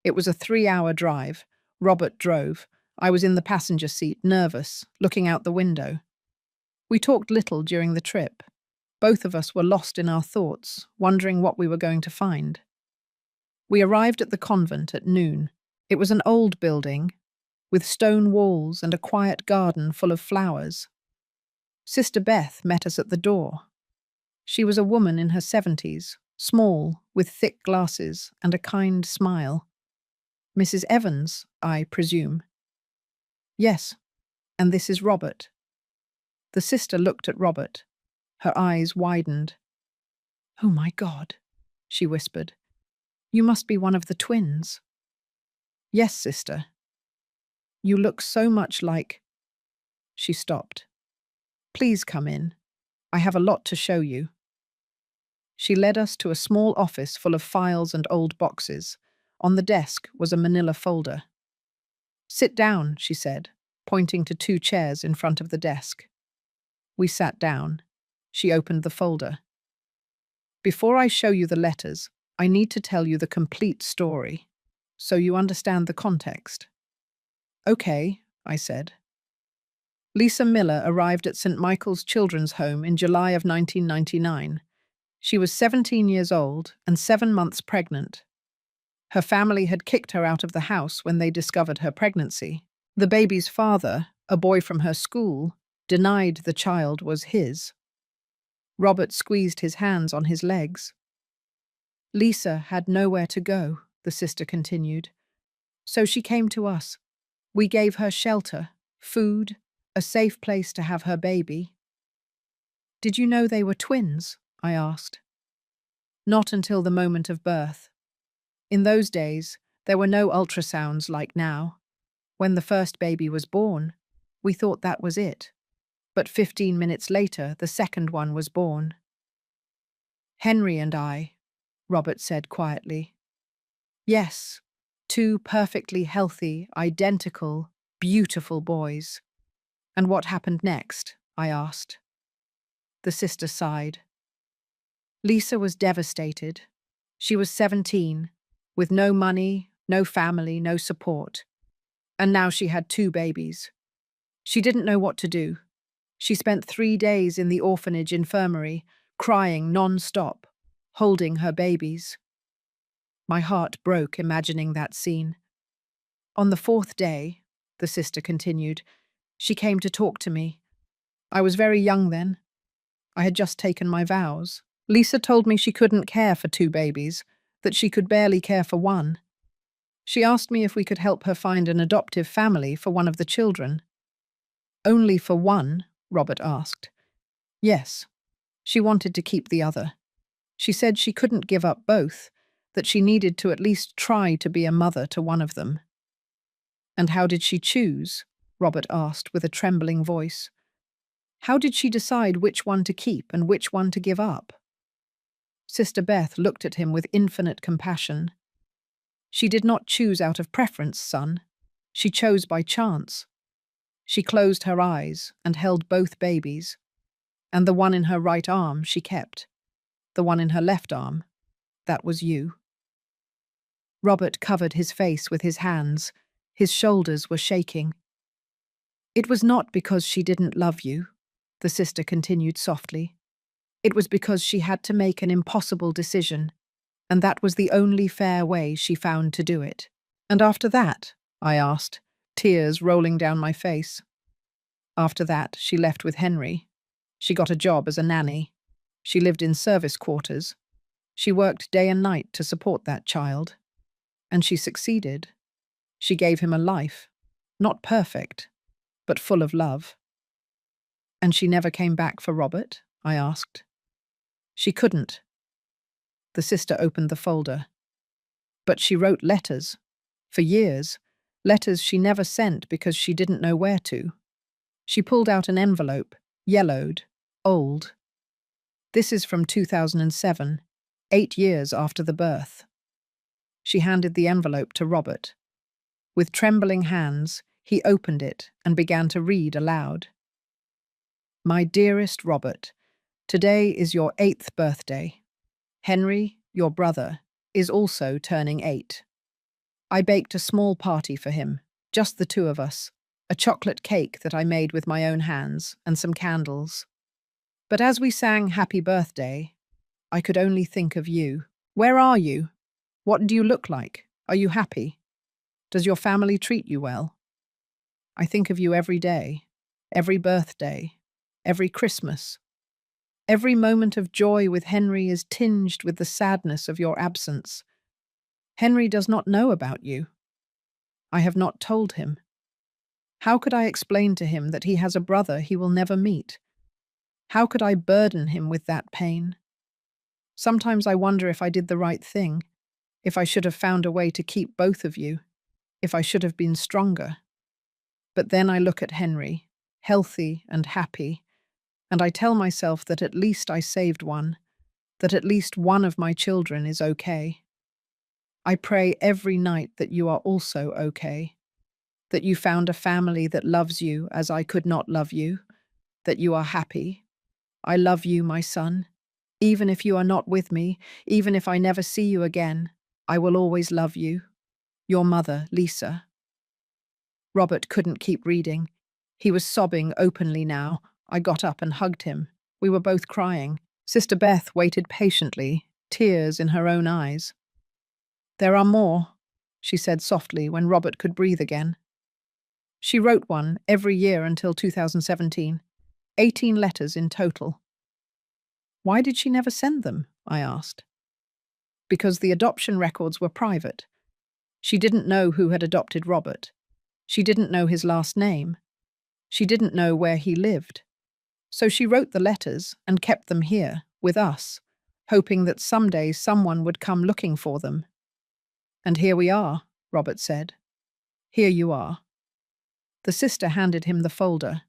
It was a 3-hour drive. Robert drove. I was in the passenger seat, nervous, looking out the window. We talked little during the trip. Both of us were lost in our thoughts, wondering what we were going to find. We arrived at the convent at noon. It was an old building, with stone walls and a quiet garden full of flowers. Sister Beth met us at the door. She was a woman in her 70s, small, with thick glasses and a kind smile. Mrs. Evans, I presume. Yes, and this is Robert. The sister looked at Robert. Her eyes widened. Oh my God, she whispered. You must be one of the twins. Yes, sister. You look so much like... She stopped. Please come in. I have a lot to show you. She led us to a small office full of files and old boxes. On the desk was a manila folder. Sit down, she said, pointing to 2 chairs in front of the desk. We sat down. She opened the folder. Before I show you the letters, I need to tell you the complete story, so you understand the context. Okay, I said. Lisa Miller arrived at St. Michael's Children's Home in July of 1999. She was 17 years old and 7 months pregnant. Her family had kicked her out of the house when they discovered her pregnancy. The baby's father, a boy from her school, denied the child was his. Robert squeezed his hands on his legs. Lisa had nowhere to go, the sister continued. So she came to us. We gave her shelter, food, a safe place to have her baby. Did you know they were twins? I asked. Not until the moment of birth. In those days, there were no ultrasounds like now. When the first baby was born, we thought that was it. But 15 minutes later, the second one was born. Henry and I, Robert said quietly. Yes, 2 perfectly healthy, identical, beautiful boys. And what happened next? I asked. The sister sighed. Lisa was devastated. She was 17, with no money, no family, no support. And now she had 2 babies. She didn't know what to do. She spent 3 days in the orphanage infirmary, crying non-stop, holding her babies. My heart broke imagining that scene. On the 4th day, the sister continued, she came to talk to me. I was very young then. I had just taken my vows. Lisa told me she couldn't care for 2 babies, that she could barely care for 1. She asked me if we could help her find an adoptive family for one of the children. Only for 1? Robert asked. Yes, she wanted to keep the other. She said she couldn't give up both, that she needed to at least try to be a mother to one of them. And how did she choose? Robert asked with a trembling voice. How did she decide which one to keep and which one to give up? Sister Beth looked at him with infinite compassion. She did not choose out of preference, son. She chose by chance. She closed her eyes and held both babies, and the one in her right arm she kept. The one in her left arm, that was you. Robert covered his face with his hands. His shoulders were shaking. It was not because she didn't love you, the sister continued softly. It was because she had to make an impossible decision, and that was the only fair way she found to do it. And after that? I asked, tears rolling down my face. After that, she left with Henry. She got a job as a nanny. She lived in service quarters. She worked day and night to support that child. And she succeeded. She gave him a life, not perfect, but full of love. And she never came back for Robert? I asked. She couldn't. The sister opened the folder. But she wrote letters. For years. Letters she never sent because she didn't know where to. She pulled out an envelope, yellowed, old. This is from 2007, 8 years after the birth. She handed the envelope to Robert. With trembling hands, he opened it and began to read aloud. My dearest Robert, today is your 8th birthday. Henry, your brother, is also turning 8. I baked a small party for him, just the two of us, a chocolate cake that I made with my own hands and some candles. But as we sang Happy Birthday, I could only think of you. Where are you? What do you look like? Are you happy? Does your family treat you well? I think of you every day, every birthday, every Christmas. Every moment of joy with Henry is tinged with the sadness of your absence. Henry does not know about you. I have not told him. How could I explain to him that he has a brother he will never meet? How could I burden him with that pain? Sometimes I wonder if I did the right thing, if I should have found a way to keep both of you, if I should have been stronger. But then I look at Henry, healthy and happy, and I tell myself that at least I saved one, that at least one of my children is okay. I pray every night that you are also okay, that you found a family that loves you as I could not love you, that you are happy. I love you, my son. Even if you are not with me, even if I never see you again, I will always love you. Your mother, Lisa. Robert couldn't keep reading. He was sobbing openly now. I got up and hugged him. We were both crying. Sister Beth waited patiently, tears in her own eyes. There are more, she said softly when Robert could breathe again. She wrote one every year until 2017, 18 letters in total. Why did she never send them? I asked. Because the adoption records were private. She didn't know who had adopted Robert. She didn't know his last name. She didn't know where he lived. So she wrote the letters and kept them here, with us, hoping that someday someone would come looking for them. And here we are, Robert said. Here you are. The sister handed him the folder.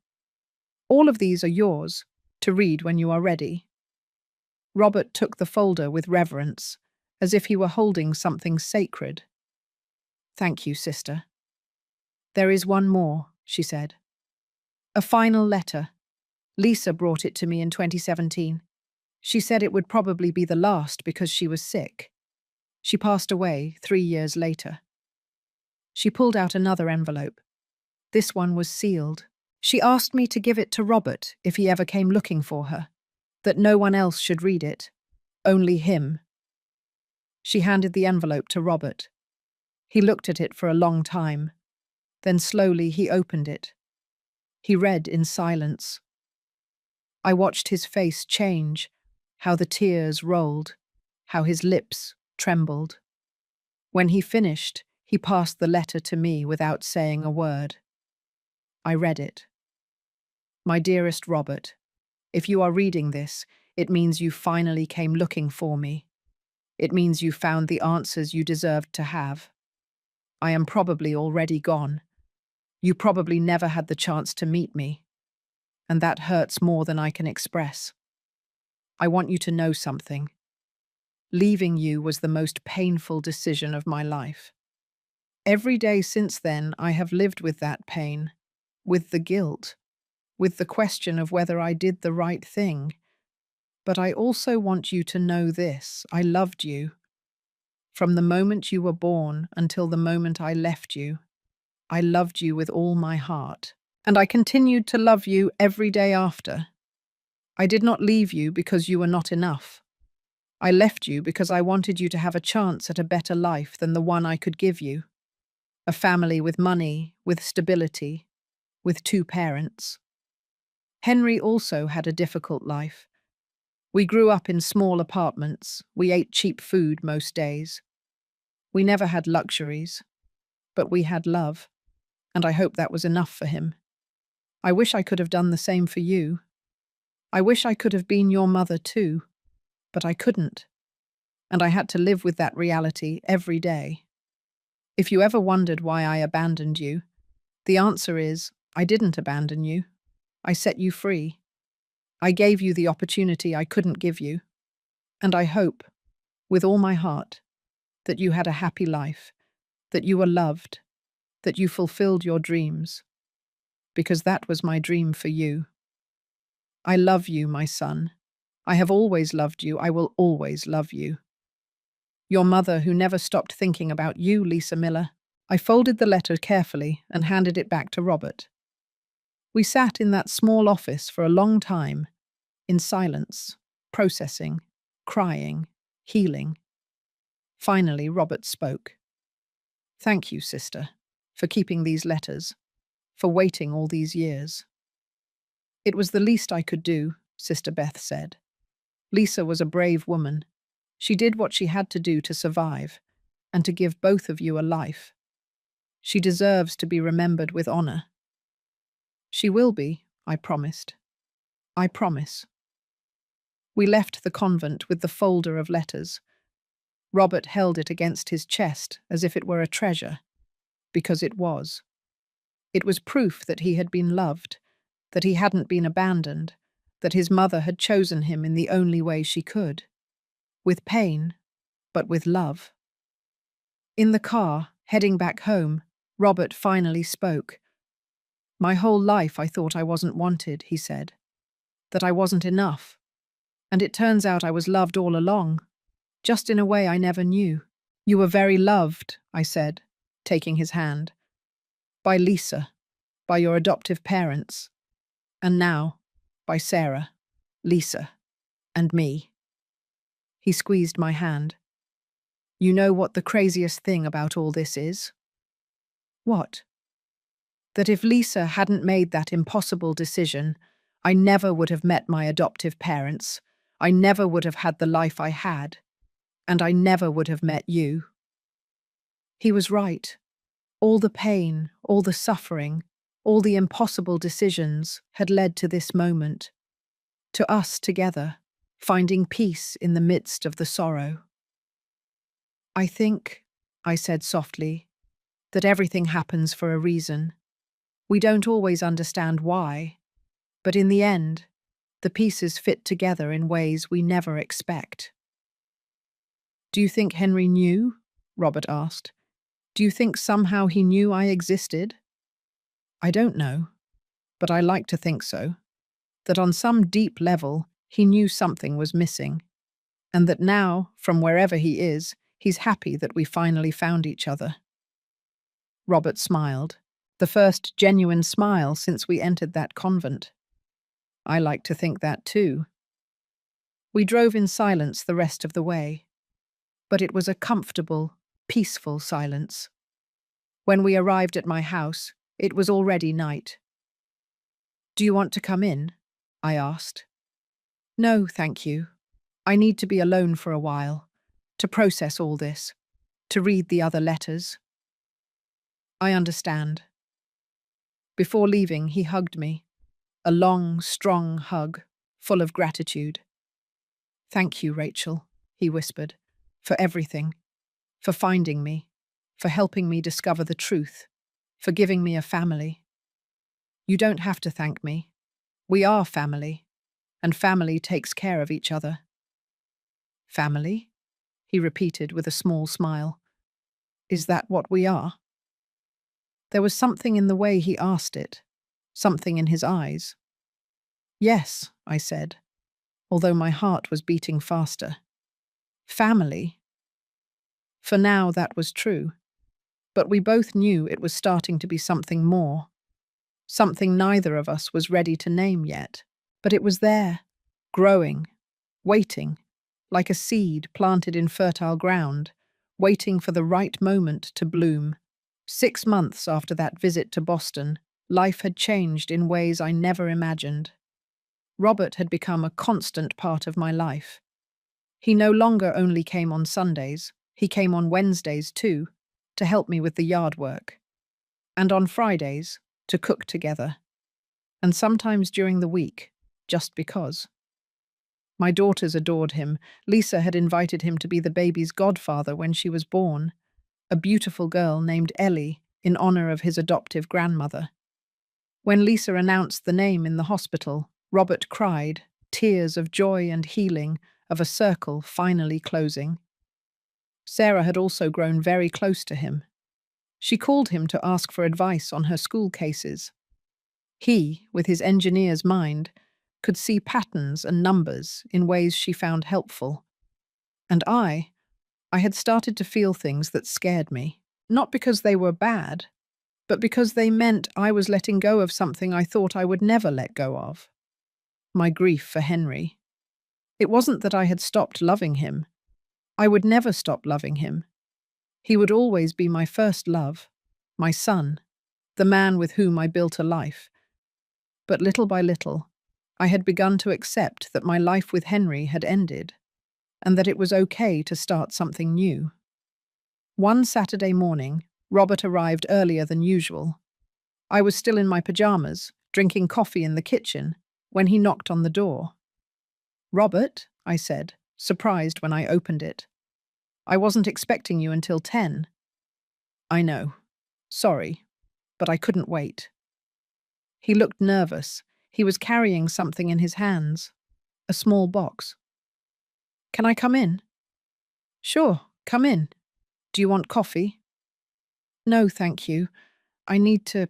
All of these are yours, to read when you are ready. Robert took the folder with reverence, as if he were holding something sacred. Thank you, sister. There is one more, she said. A final letter. Lisa brought it to me in 2017. She said it would probably be the last because she was sick. She passed away 3 years later. She pulled out another envelope. This one was sealed. She asked me to give it to Robert if he ever came looking for her, that no one else should read it, only him. She handed the envelope to Robert. He looked at it for a long time. Then slowly he opened it. He read in silence. I watched his face change, how the tears rolled, how his lips trembled. When he finished, he passed the letter to me without saying a word. I read it. My dearest Robert, If you are reading this, it means you finally came looking for me. It means you found the answers you deserved to have. I am probably already gone. You probably never had the chance to meet me, and that hurts more than I can express. I want you to know something. Leaving you was the most painful decision of my life. Every day since then, I have lived with that pain, with the guilt, with the question of whether I did the right thing. But I also want you to know this: I loved you. From the moment you were born until the moment I left you, I loved you with all my heart. And I continued to love you every day after. I did not leave you because you were not enough. I left you because I wanted you to have a chance at a better life than the one I could give you. A family with money, with stability, with 2 parents. Henry also had a difficult life. We grew up in small apartments. We ate cheap food most days. We never had luxuries, but we had love, and I hope that was enough for him. I wish I could have done the same for you. I wish I could have been your mother too, but I couldn't, and I had to live with that reality every day. If you ever wondered why I abandoned you, the answer is, I didn't abandon you. I set you free. I gave you the opportunity I couldn't give you. And I hope, with all my heart, that you had a happy life, that you were loved, that you fulfilled your dreams, because that was my dream for you. I love you, my son. I have always loved you. I will always love you. Your mother, who never stopped thinking about you, Lisa Miller. I folded the letter carefully and handed it back to Robert. We sat in that small office for a long time, in silence, processing, crying, healing. Finally, Robert spoke. Thank you, sister, for keeping these letters, for waiting all these years. It was the least I could do, Sister Beth said. Lisa was a brave woman. She did what she had to do to survive, and to give both of you a life. She deserves to be remembered with honor. She will be, I promised. I promise. We left the convent with the folder of letters. Robert held it against his chest as if it were a treasure, because it was. It was proof that he had been loved, that he hadn't been abandoned, that his mother had chosen him in the only way she could. With pain, but with love. In the car, heading back home, Robert finally spoke. My whole life I thought I wasn't wanted, he said. That I wasn't enough. And it turns out I was loved all along, just in a way I never knew. You were very loved, I said, taking his hand. By Lisa, by your adoptive parents, and now, by Sarah, Lisa, and me. He squeezed my hand. You know what the craziest thing about all this is? What? That if Lisa hadn't made that impossible decision, I never would have met my adoptive parents, I never would have had the life I had, and I never would have met you. He was right. All the pain, all the suffering, all the impossible decisions had led to this moment, to us together, finding peace in the midst of the sorrow. I think, I said softly, that everything happens for a reason. We don't always understand why, but in the end, the pieces fit together in ways we never expect. Do you think Henry knew? Robert asked. Do you think somehow he knew I existed? I don't know, but I like to think so. That on some deep level, he knew something was missing, and that now, from wherever he is, he's happy that we finally found each other. Robert smiled, the first genuine smile since we entered that convent. I like to think that too. We drove in silence the rest of the way, but it was a comfortable, peaceful silence. When we arrived at my house, it was already night. Do you want to come in? I asked. No, thank you. I need to be alone for a while, to process all this, to read the other letters. I understand. Before leaving, he hugged me, a long, strong hug, full of gratitude. "Thank you, Rachel," he whispered, "for everything, for finding me, for helping me discover the truth, for giving me a family. You don't have to thank me. We are family, and family takes care of each other." "Family?" he repeated with a small smile. "Is that what we are?" There was something in the way he asked it, something in his eyes. "Yes," I said, although my heart was beating faster. Family? For now, that was true. But we both knew it was starting to be something more. Something neither of us was ready to name yet. But it was there, growing, waiting, like a seed planted in fertile ground, waiting for the right moment to bloom. 6 months after that visit to Boston, life had changed in ways I never imagined. Robert had become a constant part of my life. He no longer only came on Sundays, he came on Wednesdays too, to help me with the yard work. And on Fridays, to cook together. And sometimes during the week, just because. My daughters adored him. Lisa had invited him to be the baby's godfather when she was born, a beautiful girl named Ellie, in honor of his adoptive grandmother. When Lisa announced the name in the hospital, Robert cried, tears of joy and healing, of a circle finally closing. Sarah had also grown very close to him. She called him to ask for advice on her school cases. He, with his engineer's mind, could see patterns and numbers in ways she found helpful. And I had started to feel things that scared me, not because they were bad, but because they meant I was letting go of something I thought I would never let go of. My grief for Henry. It wasn't that I had stopped loving him. I would never stop loving him. He would always be my first love, my son, the man with whom I built a life. But little by little, I had begun to accept that my life with Henry had ended, and that it was okay to start something new. One Saturday morning, Robert arrived earlier than usual. I was still in my pajamas, drinking coffee in the kitchen, when he knocked on the door. "Robert," I said, surprised when I opened it. "I wasn't expecting you until 10. "I know. Sorry, but I couldn't wait." He looked nervous. He was carrying something in his hands. A small box. "Can I come in?" "Sure, come in. Do you want coffee?" "No, thank you. I need to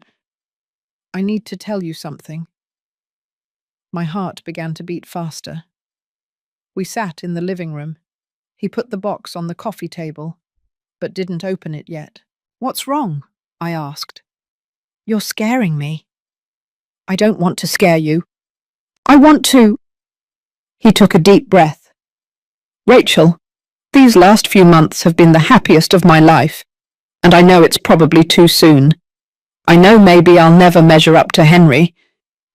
tell you something." My heart began to beat faster. We sat in the living room. He put the box on the coffee table, but didn't open it yet. "What's wrong?" I asked. "You're scaring me." "I don't want to scare you. I want to—" He took a deep breath. "Rachel, these last few months have been the happiest of my life, and I know it's probably too soon. I know maybe I'll never measure up to Henry,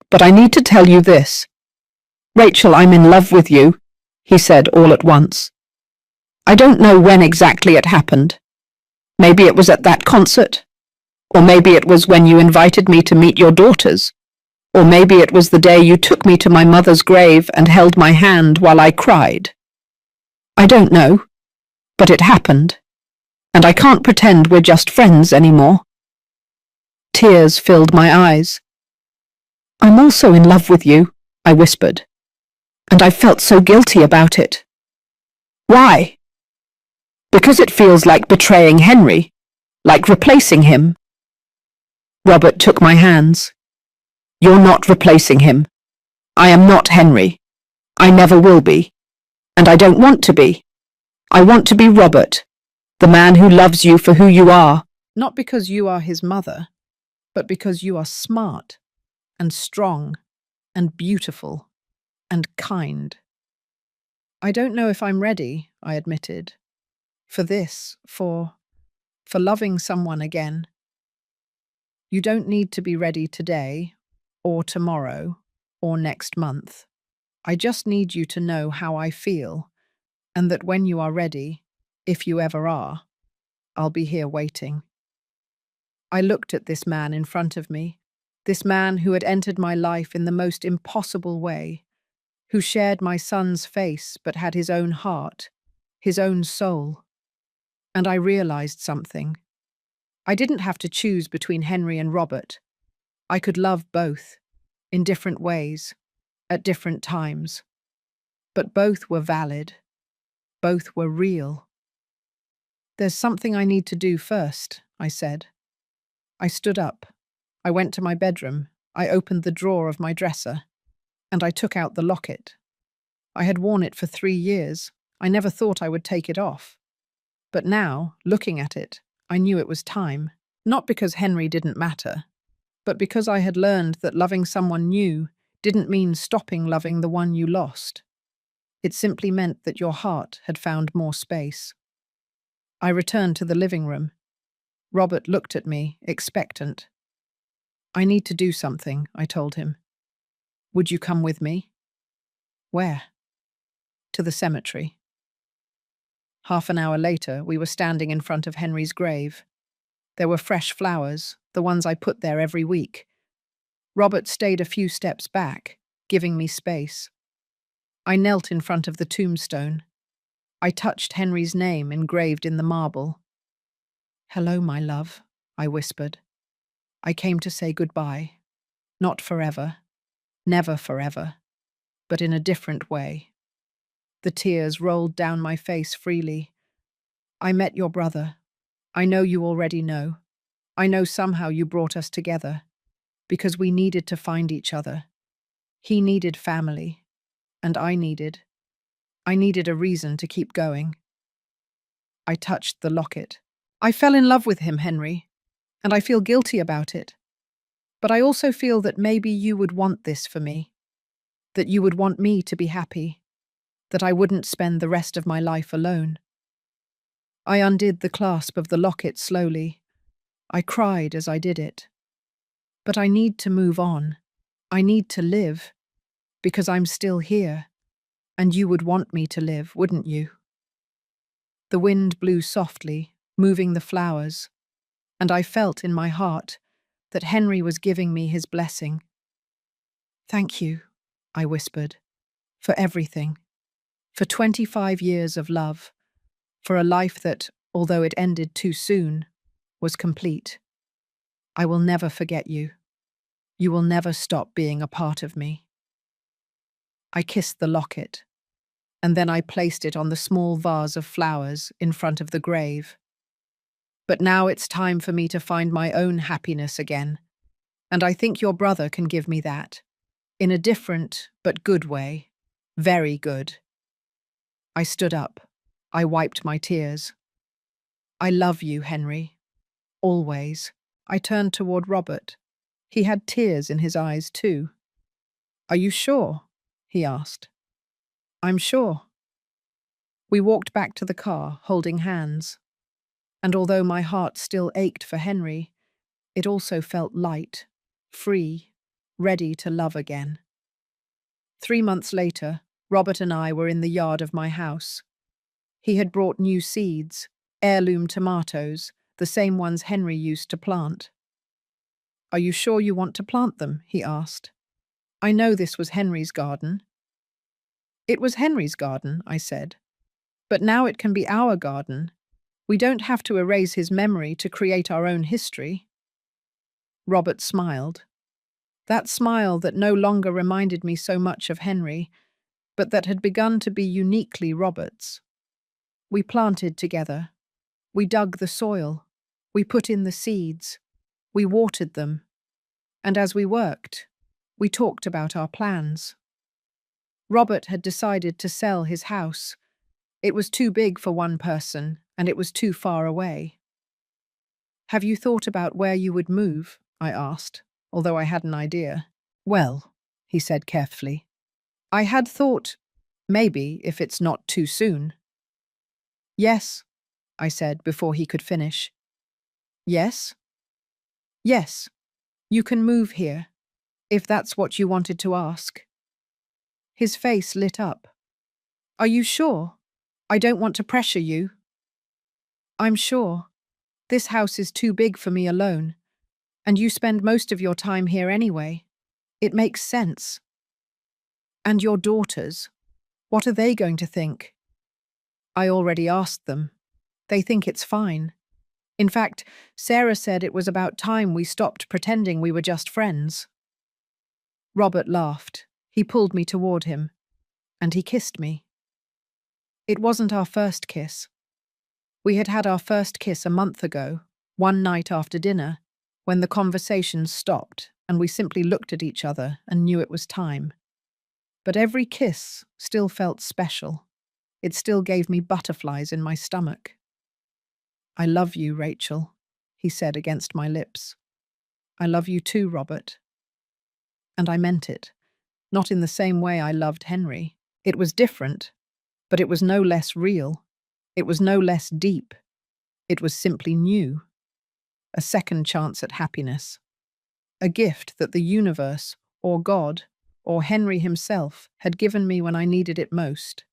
but I need to tell you this. Rachel, I'm in love with you," he said all at once. "I don't know when exactly it happened. Maybe it was at that concert, or maybe it was when you invited me to meet your daughters, or maybe it was the day you took me to my mother's grave and held my hand while I cried. I don't know, but it happened, and I can't pretend we're just friends anymore." Tears filled my eyes. "I'm also in love with you," I whispered, "and I felt so guilty about it." "Why?" "Because it feels like betraying Henry, like replacing him." Robert took my hands. "You're not replacing him. I am not Henry. I never will be. And I don't want to be. I want to be Robert, the man who loves you for who you are." "Not because you are his mother, but because you are smart and strong and beautiful and kind." "I don't know if I'm ready," I admitted, "for this, for loving someone again." "You don't need to be ready today, or tomorrow, or next month. I just need you to know how I feel, and that when you are ready, if you ever are, I'll be here waiting." I looked at this man in front of me, this man who had entered my life in the most impossible way, who shared my son's face but had his own heart, his own soul. And I realized something. I didn't have to choose between Henry and Robert. I could love both, in different ways, at different times. But both were valid. Both were real. "There's something I need to do first," I said. I stood up. I went to my bedroom. I opened the drawer of my dresser. And I took out the locket. I had worn it for 3 years. I never thought I would take it off. But now, looking at it, I knew it was time. Not because Henry didn't matter, but because I had learned that loving someone new didn't mean stopping loving the one you lost. It simply meant that your heart had found more space. I returned to the living room. Robert looked at me, expectant. "I need to do something," I told him. "Would you come with me?" "Where?" "To the cemetery." Half an hour later, we were standing in front of Henry's grave. There were fresh flowers, the ones I put there every week. Robert stayed a few steps back, giving me space. I knelt in front of the tombstone. I touched Henry's name engraved in the marble. "Hello, my love," I whispered. "I came to say goodbye. Not forever, never forever, but in a different way." The tears rolled down my face freely. "I met your brother. I know you already know. I know somehow you brought us together, because we needed to find each other. He needed family, and I needed a reason to keep going." I touched the locket. "I fell in love with him, Henry, and I feel guilty about it. But I also feel that maybe you would want this for me, that you would want me to be happy, that I wouldn't spend the rest of my life alone." I undid the clasp of the locket slowly. I cried as I did it. But I need to move on. I need to live, because I'm still here, and you would want me to live, wouldn't you? The wind blew softly, moving the flowers, and I felt in my heart that Henry was giving me his blessing. "Thank you," I whispered, "for everything, for 25 years of love, for a life that, although it ended too soon, was complete. I will never forget you. You will never stop being a part of me." I kissed the locket, and then I placed it on the small vase of flowers in front of the grave. "But now it's time for me to find my own happiness again, and I think your brother can give me that, in a different but good way, very good." I stood up. I wiped my tears. "I love you, Henry. Always." I turned toward Robert. He had tears in his eyes, too. "Are you sure?" he asked. "I'm sure." We walked back to the car, holding hands. And although my heart still ached for Henry, it also felt light, free, ready to love again. 3 months later, Robert and I were in the yard of my house. He had brought new seeds, heirloom tomatoes, the same ones Henry used to plant. "Are you sure you want to plant them?" he asked. "I know this was Henry's garden." "It was Henry's garden," I said. "But now it can be our garden. We don't have to erase his memory to create our own history." Robert smiled. That smile that no longer reminded me so much of Henry, but that had begun to be uniquely Robert's. We planted together. We dug the soil. We put in the seeds. We watered them. And as we worked, we talked about our plans. Robert had decided to sell his house. It was too big for one person, and it was too far away. "Have you thought about where you would move?" I asked, although I had an idea. "Well," he said carefully, "I had thought, maybe, if it's not too soon." "Yes," I said before he could finish. "Yes?" "Yes, you can move here, if that's what you wanted to ask." His face lit up. "Are you sure? I don't want to pressure you." "I'm sure. This house is too big for me alone, and you spend most of your time here anyway. It makes sense." And your daughters? What are they going to think? I already asked them. They think it's fine. In fact, Sarah said it was about time we stopped pretending we were just friends. Robert laughed. He pulled me toward him, and he kissed me. It wasn't our first kiss. We had had our first kiss a month ago, one night after dinner, when the conversations stopped and we simply looked at each other and knew it was time. But every kiss still felt special. It still gave me butterflies in my stomach. I love you, Rachel, he said against my lips. I love you too, Robert. And I meant it. Not in the same way I loved Henry. It was different, but it was no less real. It was no less deep. It was simply new. A second chance at happiness. A gift that the universe, or God, or Henry himself had given me when I needed it most.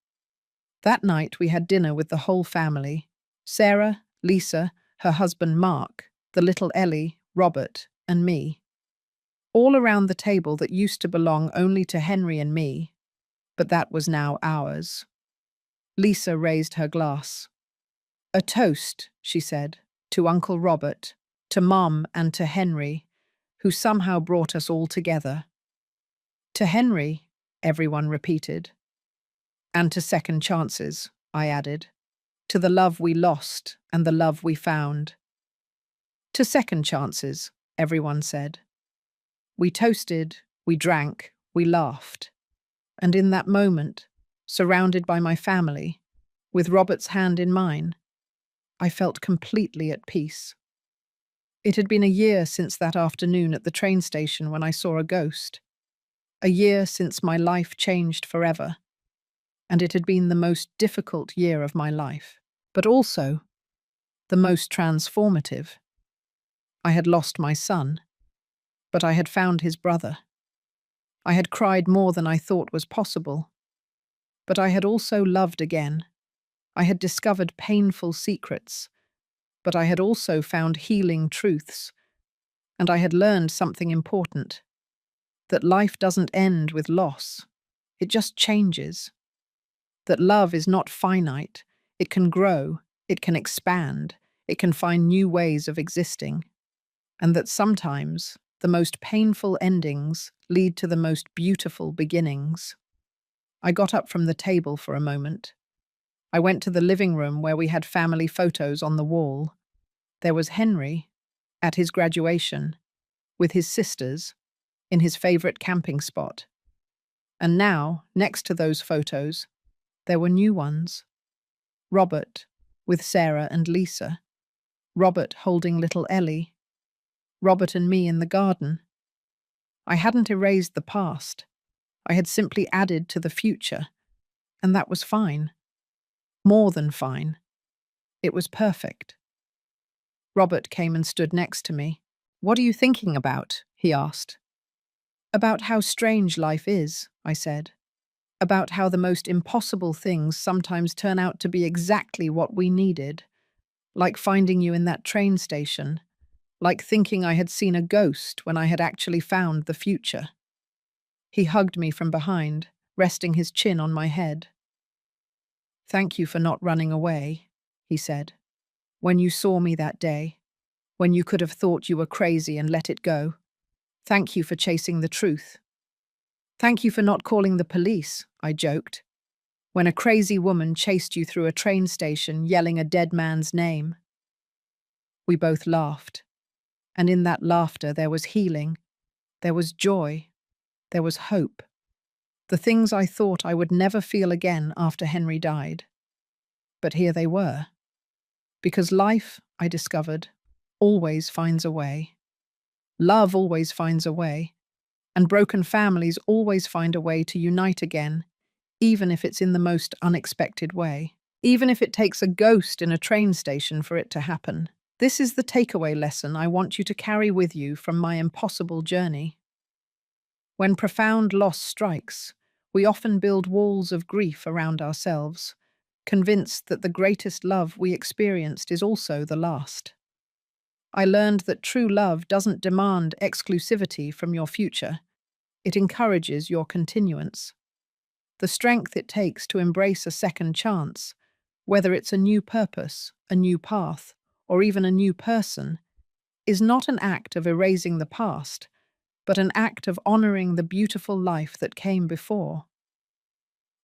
That night we had dinner with the whole family. Sarah, Lisa, her husband Mark, the little Ellie, Robert, and me. All around the table that used to belong only to Henry and me, but that was now ours. Lisa raised her glass. A toast, she said, to Uncle Robert, to Mom and to Henry, who somehow brought us all together. To Henry, everyone repeated. And to second chances, I added. To the love we lost and the love we found. To second chances, everyone said. We toasted, we drank, we laughed. And in that moment, surrounded by my family, with Robert's hand in mine, I felt completely at peace. It had been a year since that afternoon at the train station when I saw a ghost. A year since my life changed forever. And it had been the most difficult year of my life, but also the most transformative. I had lost my son, but I had found his brother. I had cried more than I thought was possible, but I had also loved again. I had discovered painful secrets, but I had also found healing truths, and I had learned something important, that life doesn't end with loss, it just changes. That love is not finite, it can grow, it can expand, it can find new ways of existing. And that sometimes the most painful endings lead to the most beautiful beginnings. I got up from the table for a moment. I went to the living room where we had family photos on the wall. There was Henry, at his graduation, with his sisters, in his favorite camping spot. And now, next to those photos, there were new ones. Robert, with Sarah and Lisa. Robert holding little Ellie. Robert and me in the garden. I hadn't erased the past. I had simply added to the future. And that was fine. More than fine. It was perfect. Robert came and stood next to me. What are you thinking about? He asked. About how strange life is, I said. About how the most impossible things sometimes turn out to be exactly what we needed. Like finding you in that train station. Like thinking I had seen a ghost when I had actually found the future. He hugged me from behind, resting his chin on my head. Thank you for not running away, he said. When you saw me that day, when you could have thought you were crazy and let it go. Thank you for chasing the truth. Thank you for not calling the police, I joked, when a crazy woman chased you through a train station yelling a dead man's name. We both laughed, and in that laughter there was healing, there was joy, there was hope. The things I thought I would never feel again after Henry died. But here they were. Because life, I discovered, always finds a way. Love always finds a way. And broken families always find a way to unite again, even if it's in the most unexpected way. Even if it takes a ghost in a train station for it to happen. This is the takeaway lesson I want you to carry with you from my impossible journey. When profound loss strikes, we often build walls of grief around ourselves, convinced that the greatest love we experienced is also the last. I learned that true love doesn't demand exclusivity from your future. It encourages your continuance. The strength it takes to embrace a second chance, whether it's a new purpose, a new path, or even a new person, is not an act of erasing the past, but an act of honoring the beautiful life that came before.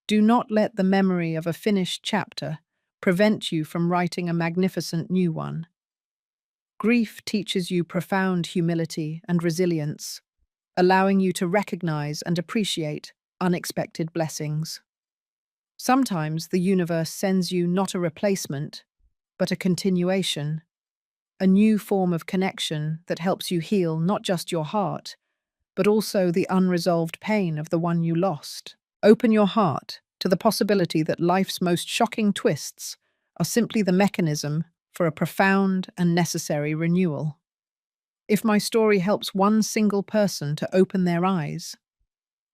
Do not let the memory of a finished chapter prevent you from writing a magnificent new one. Grief teaches you profound humility and resilience, allowing you to recognize and appreciate unexpected blessings. Sometimes the universe sends you not a replacement, but a continuation, a new form of connection that helps you heal not just your heart, but also the unresolved pain of the one you lost. Open your heart to the possibility that life's most shocking twists are simply the mechanism for a profound and necessary renewal. If my story helps one single person to open their eyes,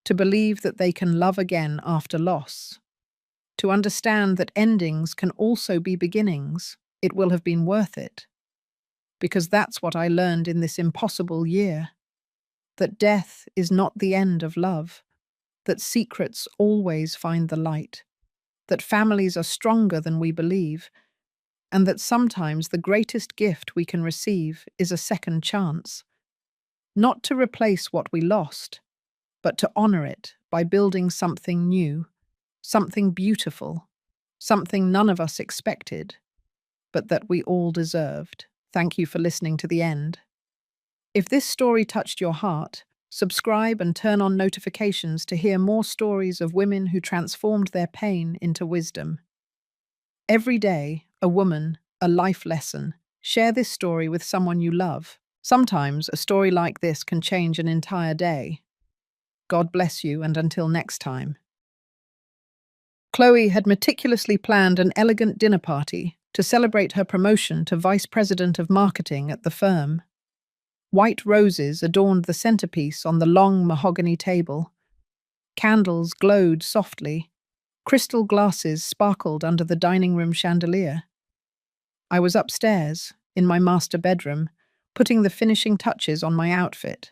to believe that they can love again after loss, to understand that endings can also be beginnings, it will have been worth it. Because that's what I learned in this impossible year. That death is not the end of love, that secrets always find the light, that families are stronger than we believe, and that sometimes the greatest gift we can receive is a second chance. Not to replace what we lost, but to honor it by building something new, something beautiful, something none of us expected, but that we all deserved. Thank you for listening to the end. If this story touched your heart, subscribe and turn on notifications to hear more stories of women who transformed their pain into wisdom. Every day, a woman, a life lesson. Share this story with someone you love. Sometimes a story like this can change an entire day. God bless you, and until next time. Chloe had meticulously planned an elegant dinner party to celebrate her promotion to Vice President of Marketing at the firm. White roses adorned the centerpiece on the long mahogany table. Candles glowed softly. Crystal glasses sparkled under the dining room chandelier. I was upstairs, in my master bedroom, putting the finishing touches on my outfit.